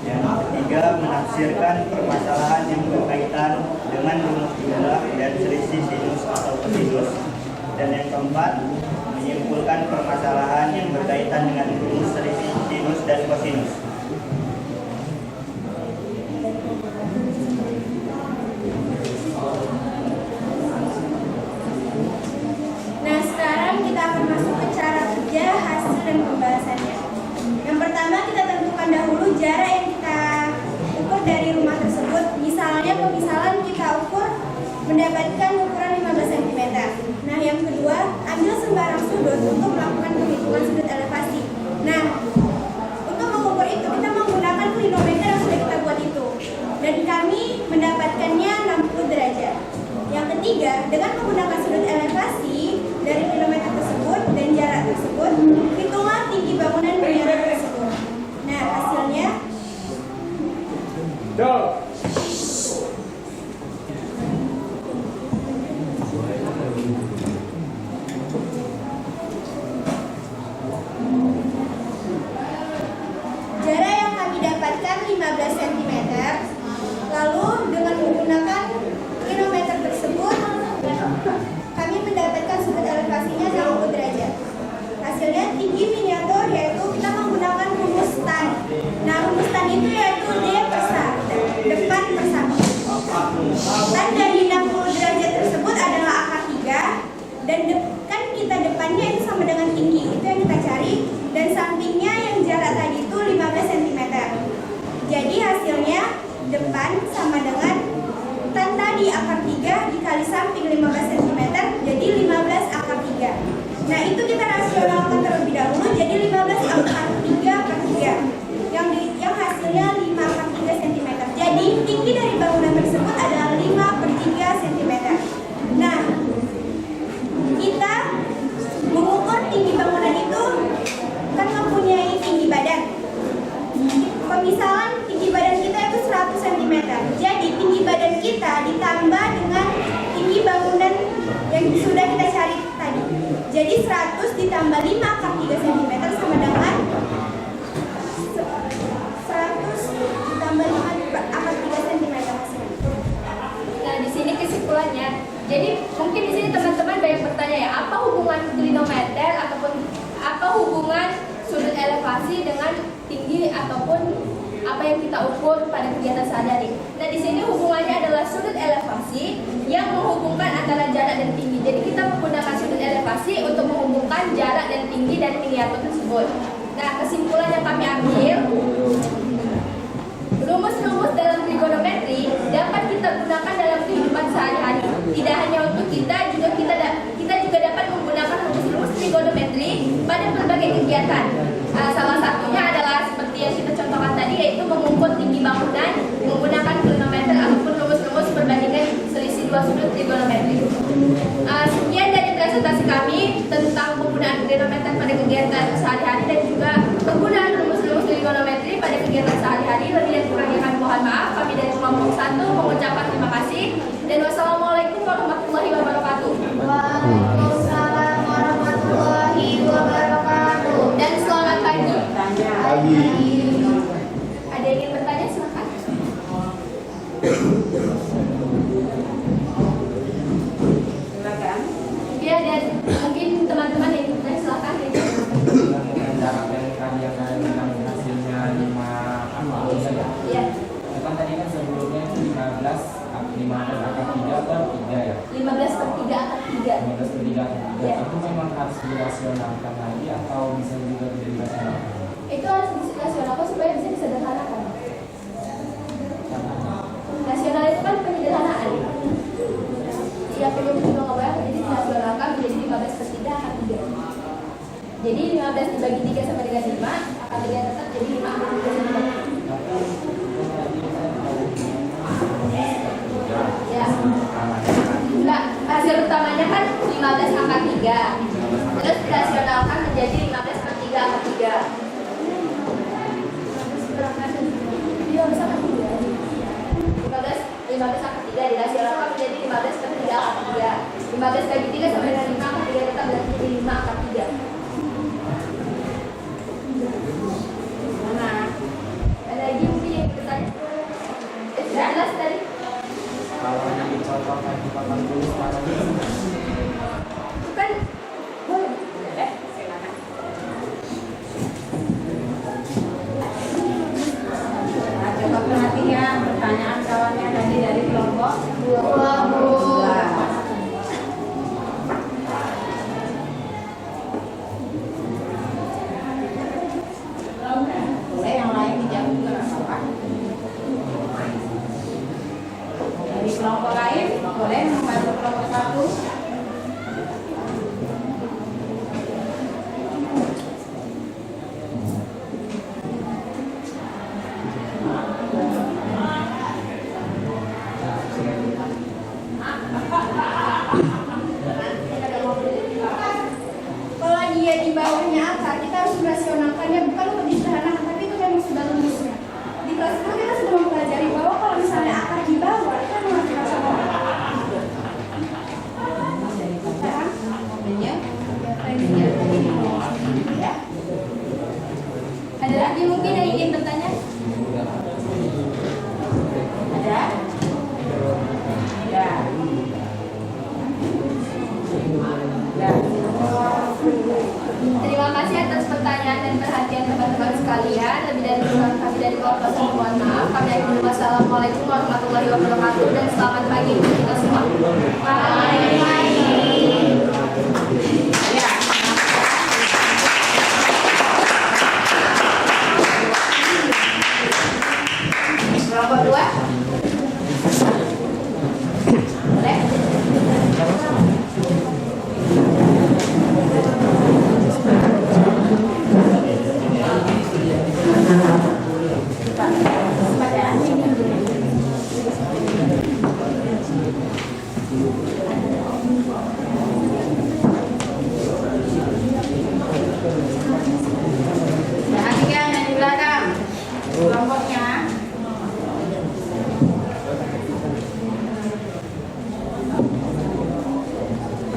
Yang ketiga, menafsirkan permasalahan yang berkaitan dengan rumus jumlah dan selisih sinus atau kosinus. Dan yang keempat, menyimpulkan permasalahan yang berkaitan dengan rumus selisih sinus dan kosinus. Nah, sekarang kita akan masuk ke cara kerja, hasil, dan pembahasannya. Yang pertama, kita tentukan dahulu jarak yang kita ukur dari rumah tersebut. Misalnya, pemisalan kita ukur mendapatkan ukuran 15 cm. Nah, yang kedua, ambil sembarang sudut untuk melakukan penghitungan sudut elevasi. Nah, untuk mengukur itu kita menggunakan klinometer yang sudah kita buat itu. Dan kami mendapatkannya 60 derajat. Yang ketiga, dengan menggunakan sudut elevasi dari kilometer tersebut dan jarak tersebut, hitunglah tinggi bangunan miniatur tersebut. Nah, hasilnya jarak yang kami dapatkan 15 cm. Lalu dengan menggunakan kilometer tersebut, kami mendapatkan sudut elevasinya 60 derajat. Hasilnya tinggi miniatur yaitu kita menggunakan rumus tan. Nah, rumus tan itu yaitu D per S, depan per samping. Tan dari 60 derajat tersebut adalah akar 3 dan kan kita depannya itu sama dengan tinggi, itu yang kita cari, dan sampingnya yang jarak tadi itu 15 cm. Jadi hasilnya depan sama dengan tan tadi akar 3 dikali samping 15 cm, jadi 15 akar 3. Nah, itu kita rasionalkan terlebih dahulu, jadi 15 akar 3 per 3 yang hasilnya 5 akar 3 cm. Jadi tinggi dari bangunan tersebut adalah 5 per 3 cm. Nah, kita mengukur tinggi bangunan itu kan mempunyai tinggi badan. Pemisalan tinggi badan kita itu 100 cm. Jadi tinggi badan kita ditambah dengan tinggi bangunan yang sudah kita cari tadi. Jadi 100 ditambah 5 akar 3 cm sama dengan 100 ditambah 5 akar 3 cm. Nah, di sini kesimpulannya. Jadi mungkin di sini teman-teman banyak bertanya ya, apa hubungan klinometer ataupun apa hubungan sudut elevasi dengan tinggi ataupun apa yang kita ukur pada kegiatan sehari-hari. Nah, di sini hubungannya adalah sudut elevasi yang menghubungkan antara jarak dan tinggi. Jadi kita menggunakan sudut elevasi untuk menghubungkan jarak dan tinggi dari miniatur tersebut. Nah, kesimpulan yang kami ambil, rumus-rumus dalam trigonometri dapat kita gunakan dalam kehidupan sehari-hari. Tidak hanya untuk kita juga dapat menggunakan rumus-rumus trigonometri pada berbagai kegiatan. Salah satunya adalah seperti yang kita contohkan tadi, yaitu mengukur tinggi bangunan menggunakan klinometer ataupun rumus-rumus perbandingan selisih dua sudut trigonometri. Sekian dari presentasi kami tentang penggunaan klinometer pada kegiatan sehari-hari dan juga penggunaan rumus-rumus trigonometri pada kegiatan sehari-hari. Lebih dan kurangnya kami mohon maaf. Kami dari kelompok 1 mengucapkan terima kasih dan wassalamualaikum warahmatullahi wabarakatuh. Waalaikumsalam warahmatullahi wabarakatuh. Dan selamat pagi. Pagi. Ada yang ingin bertanya, silakan. Silakan. Ya, dan mungkin teman-teman yang ingin bertanya, silakan. Jarak dari tadi yang kalian bilang hasilnya 5 akar 3 ya? Iya. Itu kan tadi kan sebelumnya itu 15 akar 3 per 3 ya? 15 per 3 akar 3. 15 per 3 akar 3. Iya. Itu memang harus dirasionalkan lagi atau bisa juga tidak dirasionalkan? Itu harus dirasionalkan supaya bisa disederhanakan. Rasional itu kan penyederhanaan. Jadi 15 dibagi 3 sama dengan 5, angka 3 tetap jadi 5 angka 3 cm. Ya. Enggak, hasil utamanya kan 15 angka 3. Terus dirasionalkan menjadi 15 per 3 angka 3. Iya, bisa kan 15 angka 3 dirasionalkan menjadi 15 per 3 angka 3. 15 bagi 3 sama dengan 5 angka 3 tetap berarti jadi 5 angka 3. Mana? Ada lagi mungkin yang bertanya? Sudah jelas tadi? Kalau yang dicontohkan di papan tulis mana nih? Kan boleh. Silakan. Nah, coba perhatikan pertanyaan kawannya tadi dari kelompok 2. Boleh yang lain dijawab juga nggak apa-apa. Dari kelompok lain boleh membantu kelompok 1. Kalau dia di bawahnya angka, kita harus merasionalkannya bukan untuk disederhanakan, tapi itu memang sudah rumusnya. Di kelas itu kita sudah mempelajari bahwa kalau misalnya akar di bawah, itu memang harus dirasionalkan. Ya. Ada lagi mungkin yang ingin bertanya? Ada? Ya. Ya. Terima kasih atas pertanyaan dan perhatian teman-teman sekalian. Lebih dari kurang kami dari kelompok 1 mohon maaf. Kami akhiri. Wassalamualaikum warahmatullahi wabarakatuh dan selamat pagi untuk kita semua. Ya. Kelompok 2. Boleh? Perhatikan yang di belakang kelompoknya.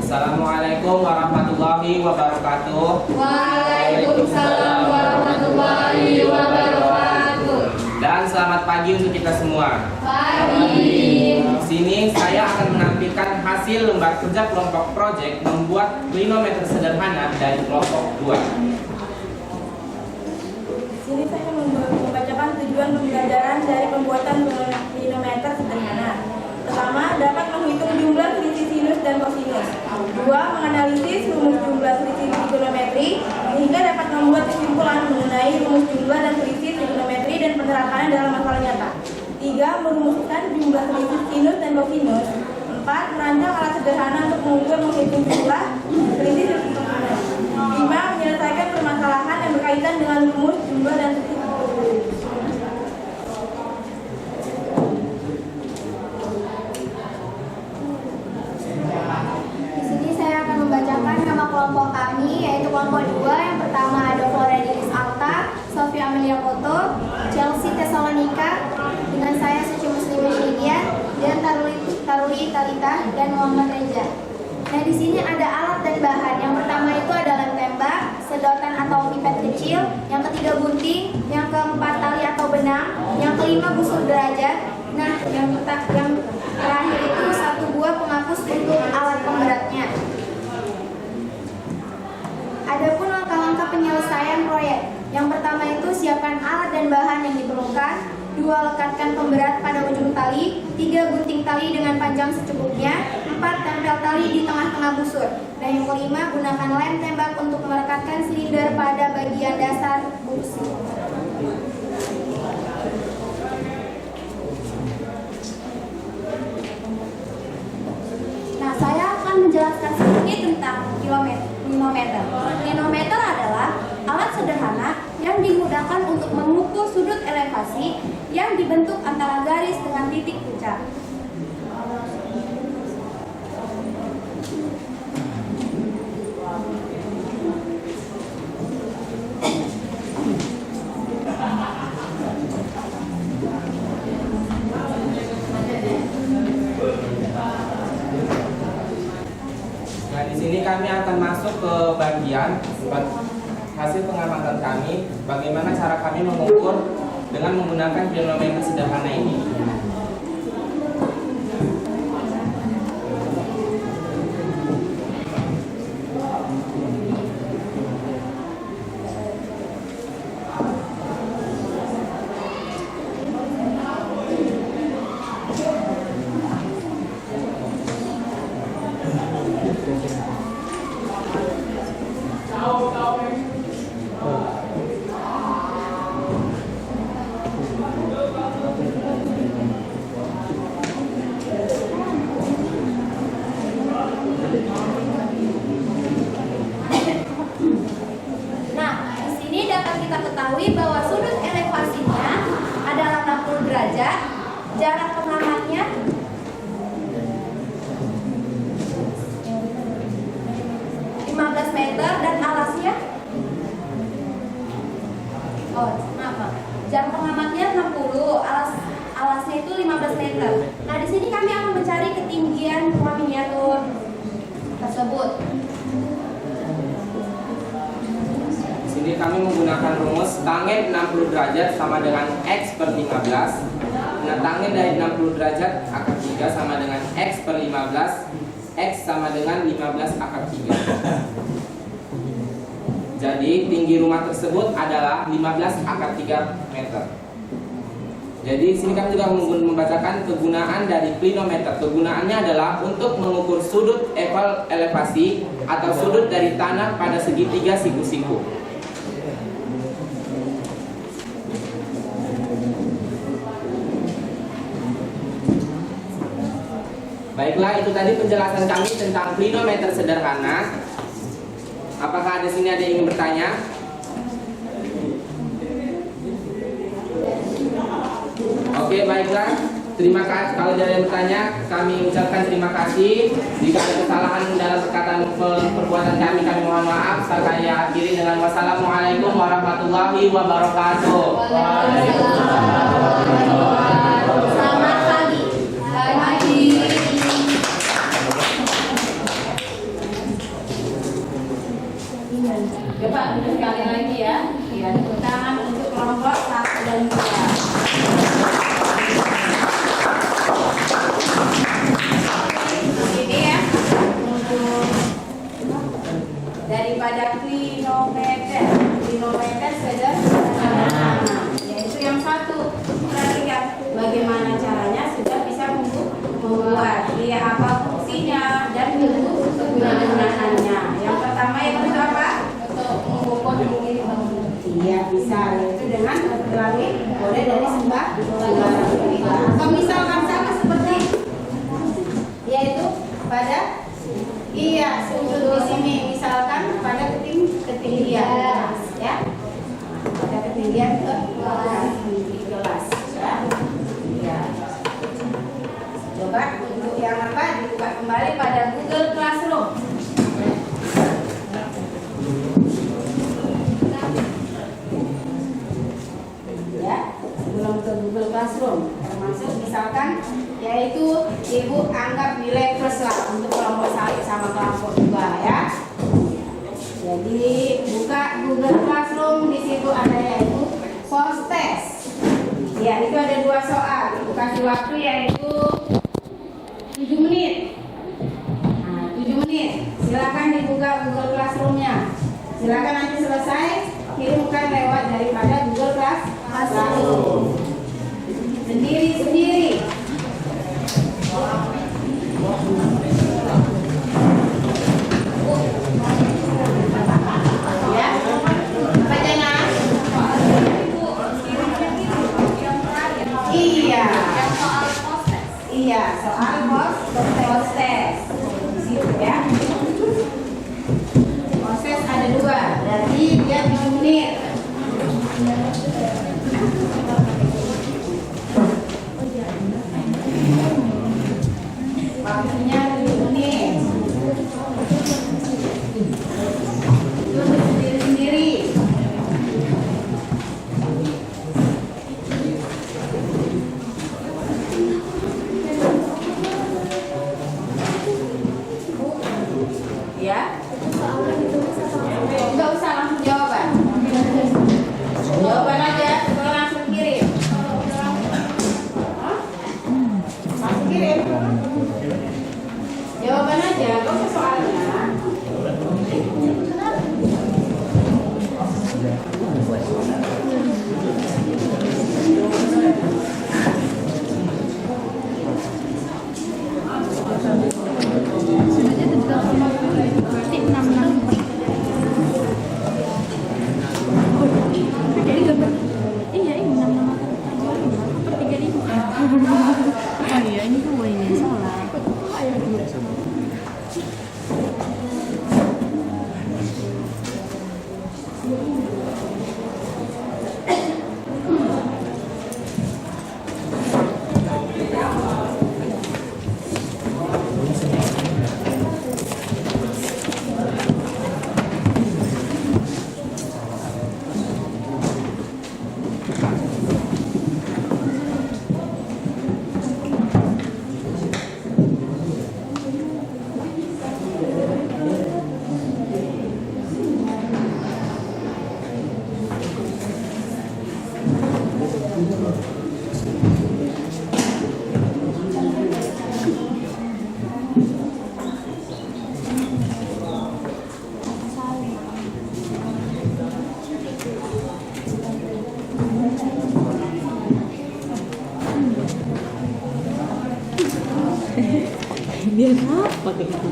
Assalamualaikum warahmatullahi wabarakatuh. Waalaikumsalam warahmatullahi wabarakatuh. Dan selamat pagi untuk kita semua. Pagi. Di sini saya akan menampilkan hasil lembar kerja kelompok proyek membuat klinometer sederhana dari kelompok 2. Sini saya membacakan tujuan pembelajaran dari pembuatan klinometer sederhana. Pertama, dapat menghitung jumlah selisih sinus dan kosinus. 2. Menganalisis rumus jumlah selisih trigonometri sehingga dapat membuat kesimpulan mengenai rumus jumlah dan selisih trigonometri dan penerapannya dalam masalah nyata. 3. Merumuskan jumlah selisih sinus dan kosinus. 4. Merancang alat sederhana untuk mengukur menghitung jumlah selisih dan kosinus. 5. Menyelesaikan permasalahan yang berkaitan dengan rumus jumlah dan selisih kosinus. Di sini saya akan membacakan nama kelompok kami, yaitu kelompok 2. Yang pertama ada Florenilis Alta, Sofia Amelia Koto, Chelsea Tesalonika, dengan saya Suci Muslimah Syedya, dan Taruli Talita, dan Muhammad Reza. Nah, di sini ada alat dan bahan. Yang pertama itu ada lem tembak, sedotan atau pipet kecil, yang ketiga gunting, yang keempat tali atau benang, yang kelima busur derajat. Nah, yang terakhir itu 1 buah penghapus untuk alat pemberatnya. Adapun langkah-langkah penyelesaian proyek. Yang pertama itu siapkan alat dan bahan yang diperlukan. 2. Lekatkan pemberat pada ujung tali. 3. Gunting tali dengan panjang secukupnya. 4. Tempel tali di tengah-tengah busur. Dan yang kelima, gunakan lem tembak untuk merekatkan silinder pada bagian dasar busur. Nah, saya akan menjelaskan sedikit tentang Klinometer. Klinometer adalah alat sederhana yang digunakan untuk mengukur sudut elevasi yang dibentuk antara garis dengan titik puncak. Nah, di sini kami akan masuk ke bagian hasil pengamatan kami, bagaimana cara kami mengukur dengan menggunakan klinometer sederhana ini. Nah, di sini dapat kita ketahui bahwa sudut elevasinya adalah 60 derajat, jarak pengamatnya 15 meter dan alasnya jarak pengamatnya 60, alasnya itu 15 meter. Nah, di sini kami akan mencari ketinggian rumah miniatur tersebut. Di sini kami menggunakan rumus tangen 60 derajat sama dengan X per 15. Nah, tangen dari 60 derajat akar 3 sama dengan X per 15. X sama dengan 15 akar 3. Jadi tinggi rumah tersebut adalah 15 akar 3 meter. Jadi sini kami juga membacakan kegunaan dari klinometer. Kegunaannya adalah untuk mengukur sudut elevasi atau sudut dari tanah pada segitiga siku-siku. Baiklah, itu tadi penjelasan kami tentang klinometer sederhana. Apakah ada sini ada yang ingin bertanya? Oke, baiklah. Terima kasih. Kalau ada yang bertanya, kami ucapkan terima kasih. Jika ada kesalahan dalam perkataan perbuatan kami mohon maaf. Saya akhiri dengan wassalamualaikum warahmatullahi wabarakatuh. Selamat pagi. Coba sekali lagi ya. Ya, tepuk tangan untuk kelompok 1 dan 2. Ini ya, untuk daripada klinometer sederhana, yaitu yang satu. Perhatikan bagaimana caranya sudah bisa membuat dia apa fungsinya dan kegunaannya. Yang pertama itu apa? Mengukur tinggi. Iya, bisa yaitu dengan melalui kode dari sebelah atau misalkan sama seperti yaitu pada sudut di sini misalkan pada ketinggian ya, pada ketinggian ke gelas ya. Coba untuk yang apa dibuka kembali pada Google Classroom. Ya, sebelum ke Google Classroom, termasuk misalkan yaitu ibu anggap nilai plus lah untuk kelompok 1 sama kelompok 2 ya. Jadi buka Google Classroom, di situ ada yaitu post test. Ya, itu ada 2 soal. Ibu kasih waktu yaitu 7 menit. Nah, 7 menit. Silakan dibuka Google Classroom-nya. Silakan nanti selesai kirimkan lewat daripada Google Classroom. Sendiri-sendiri. Ya, pertanyaan? Iya. Iya. Waktunya 7 menit. Duduk sendiri-sendiri. Ya. Enggak usah langsung jawaban. Jawaban aja, setelah langsung kirim. Hah? Langsung kirim. Jawaban aja, enggak usah soalnya. Biar apa kayak gitu?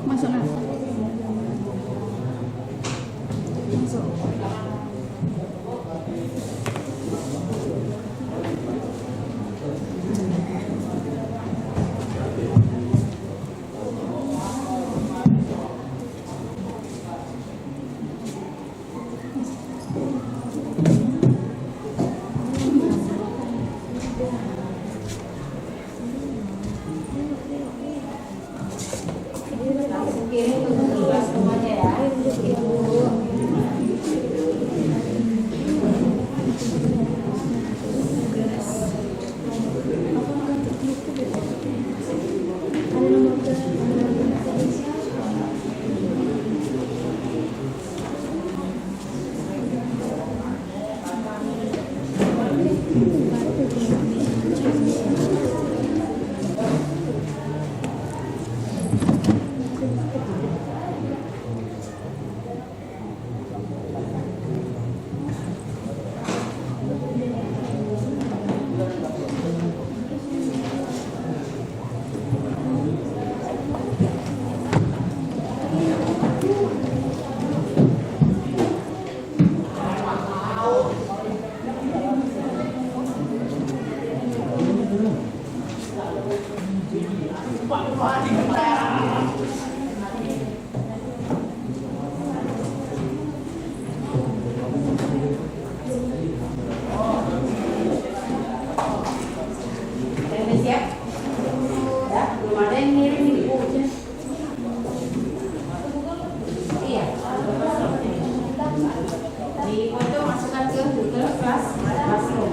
Masuk nah. Masuk. Langsung kirim untuk tugas semuanya ya. Udah siap? Ya, belum ada yang ngirim nih Bu. Iya. Di foto masukkan ke Google Classroom.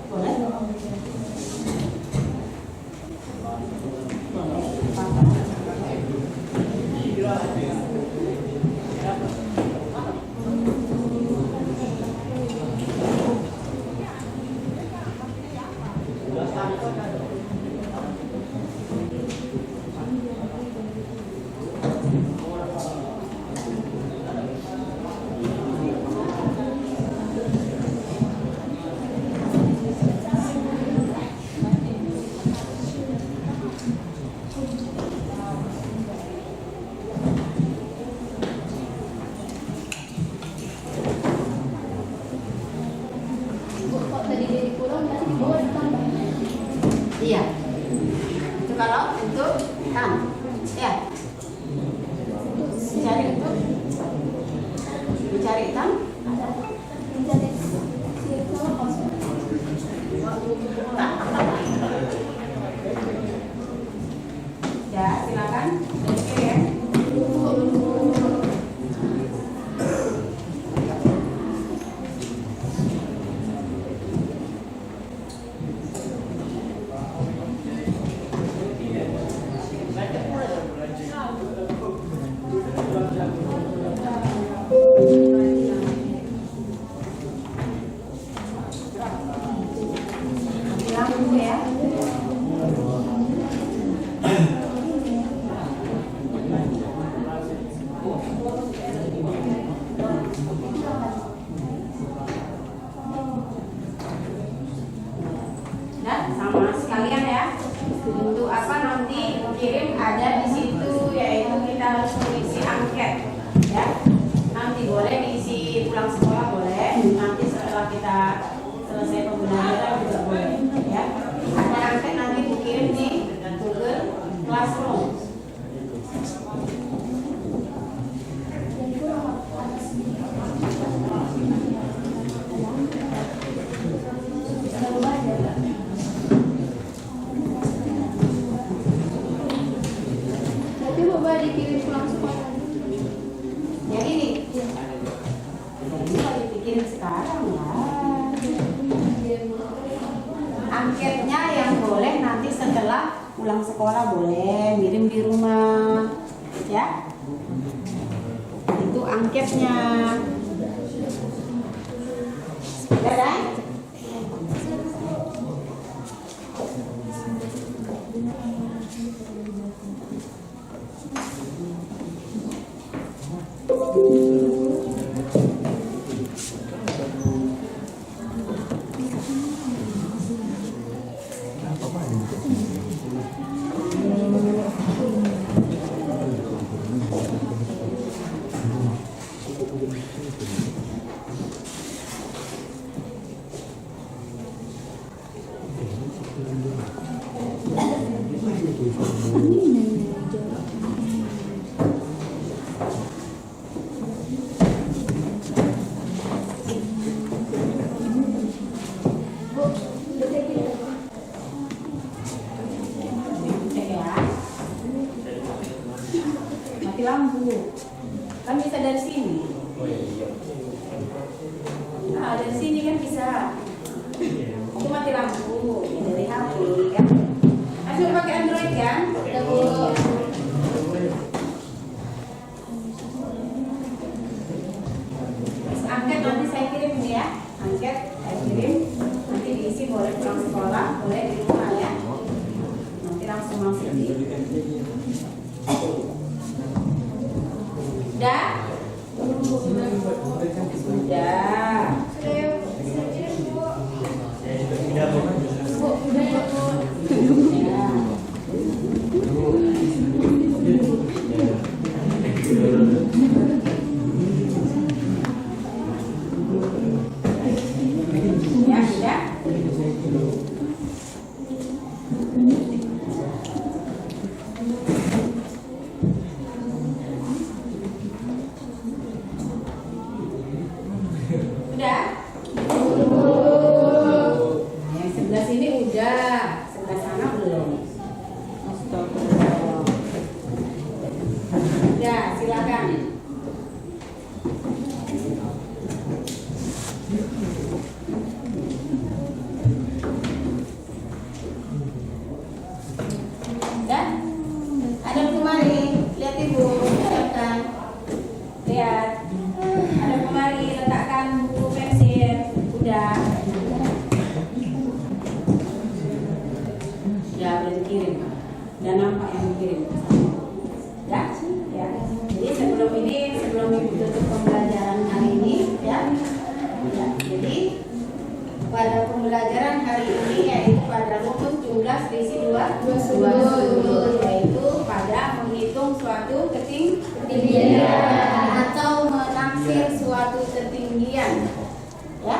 Boleh? kalau untuk tan, ya. Dicari untuk, dicari tan. Ya, silakan. Oke ya. Bilang dulu ya. Dan sama sekalian ya. Untuk apa nanti kirim ada di situ, yaitu kita harus mengisi angket ya. Nanti boleh diisi pulang sekolah boleh. Nanti setelah kita selesai pembelajaran juga boleh ya. Ada angket nanti dikirim di Google Classroom. Tapi coba dikirim pulang sekolah. Yang ini. Ini mau dipikirin sekarang ya. Angketnya yang boleh nanti setelah pulang sekolah boleh ngirim di rumah ya. Itu angketnya. Ya kan? Mati lampu kan bisa dari sini. Nah, dari sini kan bisa. Itu mati lampu dari HP kan. Masuk pakai Android kan? Terus angket nanti saya kirim ini ya. Angket saya kirim. Nanti diisi boleh pulang sekolah, boleh di rumah ya. Nanti langsung masuk di. Sudah? Sudah. Ya, sudah. Udah? Yang sebelah sini udah, sebelah sana belum. Astagfirullah. Udah, silakan. Udah? Ada kemari, lihat ibu, silakan. Lihat. Ada kemari, letakkan buku pensil. Udah. Ya, udah dikirim. Udah nampak yang dikirim. Ya, ya. Jadi sebelum ibu tutup pembelajaran hari ini, ya. Ya, jadi pada pembelajaran hari ini yaitu pada rumus jumlah selisih dua sudut, yaitu pada menghitung suatu ketinggian atau menaksir suatu ketinggian. Ya,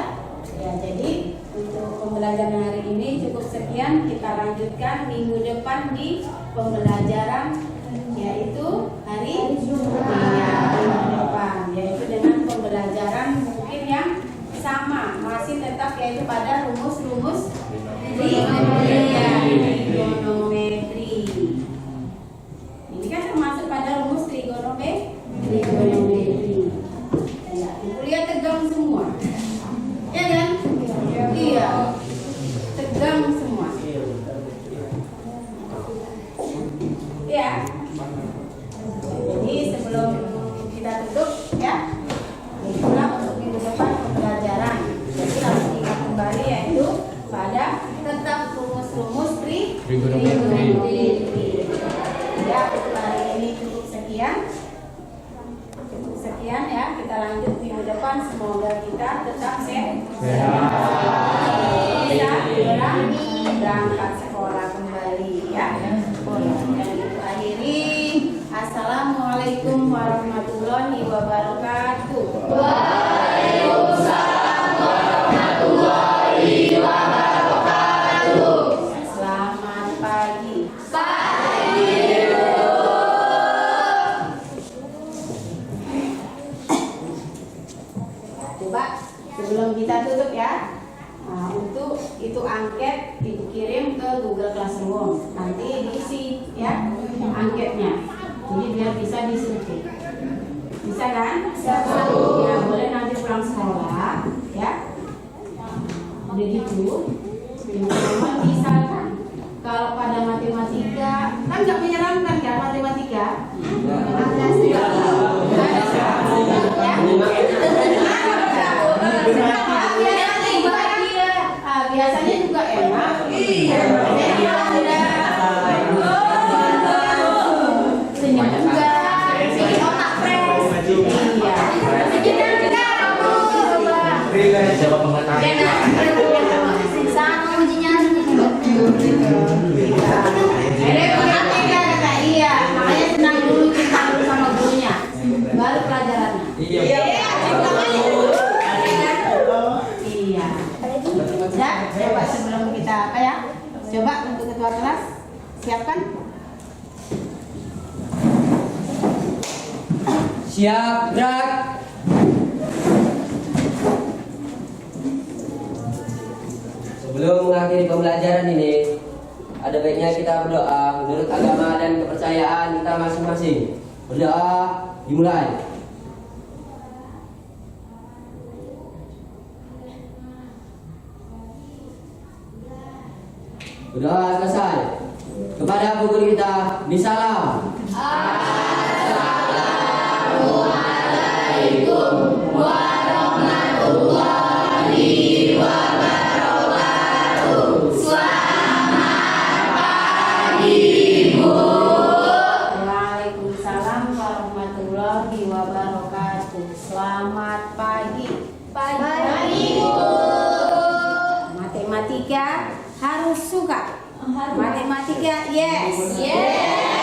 ya. Jadi untuk pembelajaran hari ini cukup sekian. kemudian kita lanjutkan minggu depan di pembelajaran yaitu hari minggu depan, yaitu dengan pembelajaran mungkin yang sama, masih tetap yaitu pada rumus-rumus trigonometri. Ini kan termasuk pada rumus trigonometri. Ya, kuliah tegang semua. Ya kan? Iya. Tegang semua. Ya. Jadi sebelum kita tutup ya, itulah untuk minggu depan pembelajaran. Jadi langsung ingat kembali yaitu pada tetap rumus-rumus trigonometri. Ya, untuk hari ini cukup sekian. Ya, kita lanjut minggu depan. Semoga kita tetap sehat. Bisa berangkat sekolah kembali ya. Dan itu akhiri. Assalamualaikum warahmatullahi wabarakatuh. Waalaikumsalam warahmatullahi wabarakatuh. Selamat pagi. Coba sebelum kita tutup ya, untuk itu angket dikirim ke Google Classroom, nanti diisi ya anketnya, jadi biar bisa disurvei. Bisa kan? Ya, boleh nanti pulang sekolah ya. Udah gitu, teman-teman misalkan kalau pada matematika kan nggak menyeramkan kan matematika? Ada biasanya juga enak. Senyum juga, bikin otak fresh. Iya. Coba pengetahuan. Sama ujinya Iya, makanya senang dulu sama gurunya, baru pelajarannya. Iya. Iya. Ya, coba sebelum kita apa ya? Coba untuk ketua kelas siapkan. Siap, gerak. Sebelum mengakhiri pembelajaran ini, ada baiknya kita berdoa menurut agama dan kepercayaan kita masing-masing. Berdoa dimulai. Berdoa selesai. Kepada bu guru kita, disalam. Assalamualaikum warahmatullahi wabarakatuh. Selamat pagi, Bu. Waalaikumsalam warahmatullahi wabarakatuh. Selamat pagi. Pagi, Bu. Matematika harus suka. Matematika yes. Yes.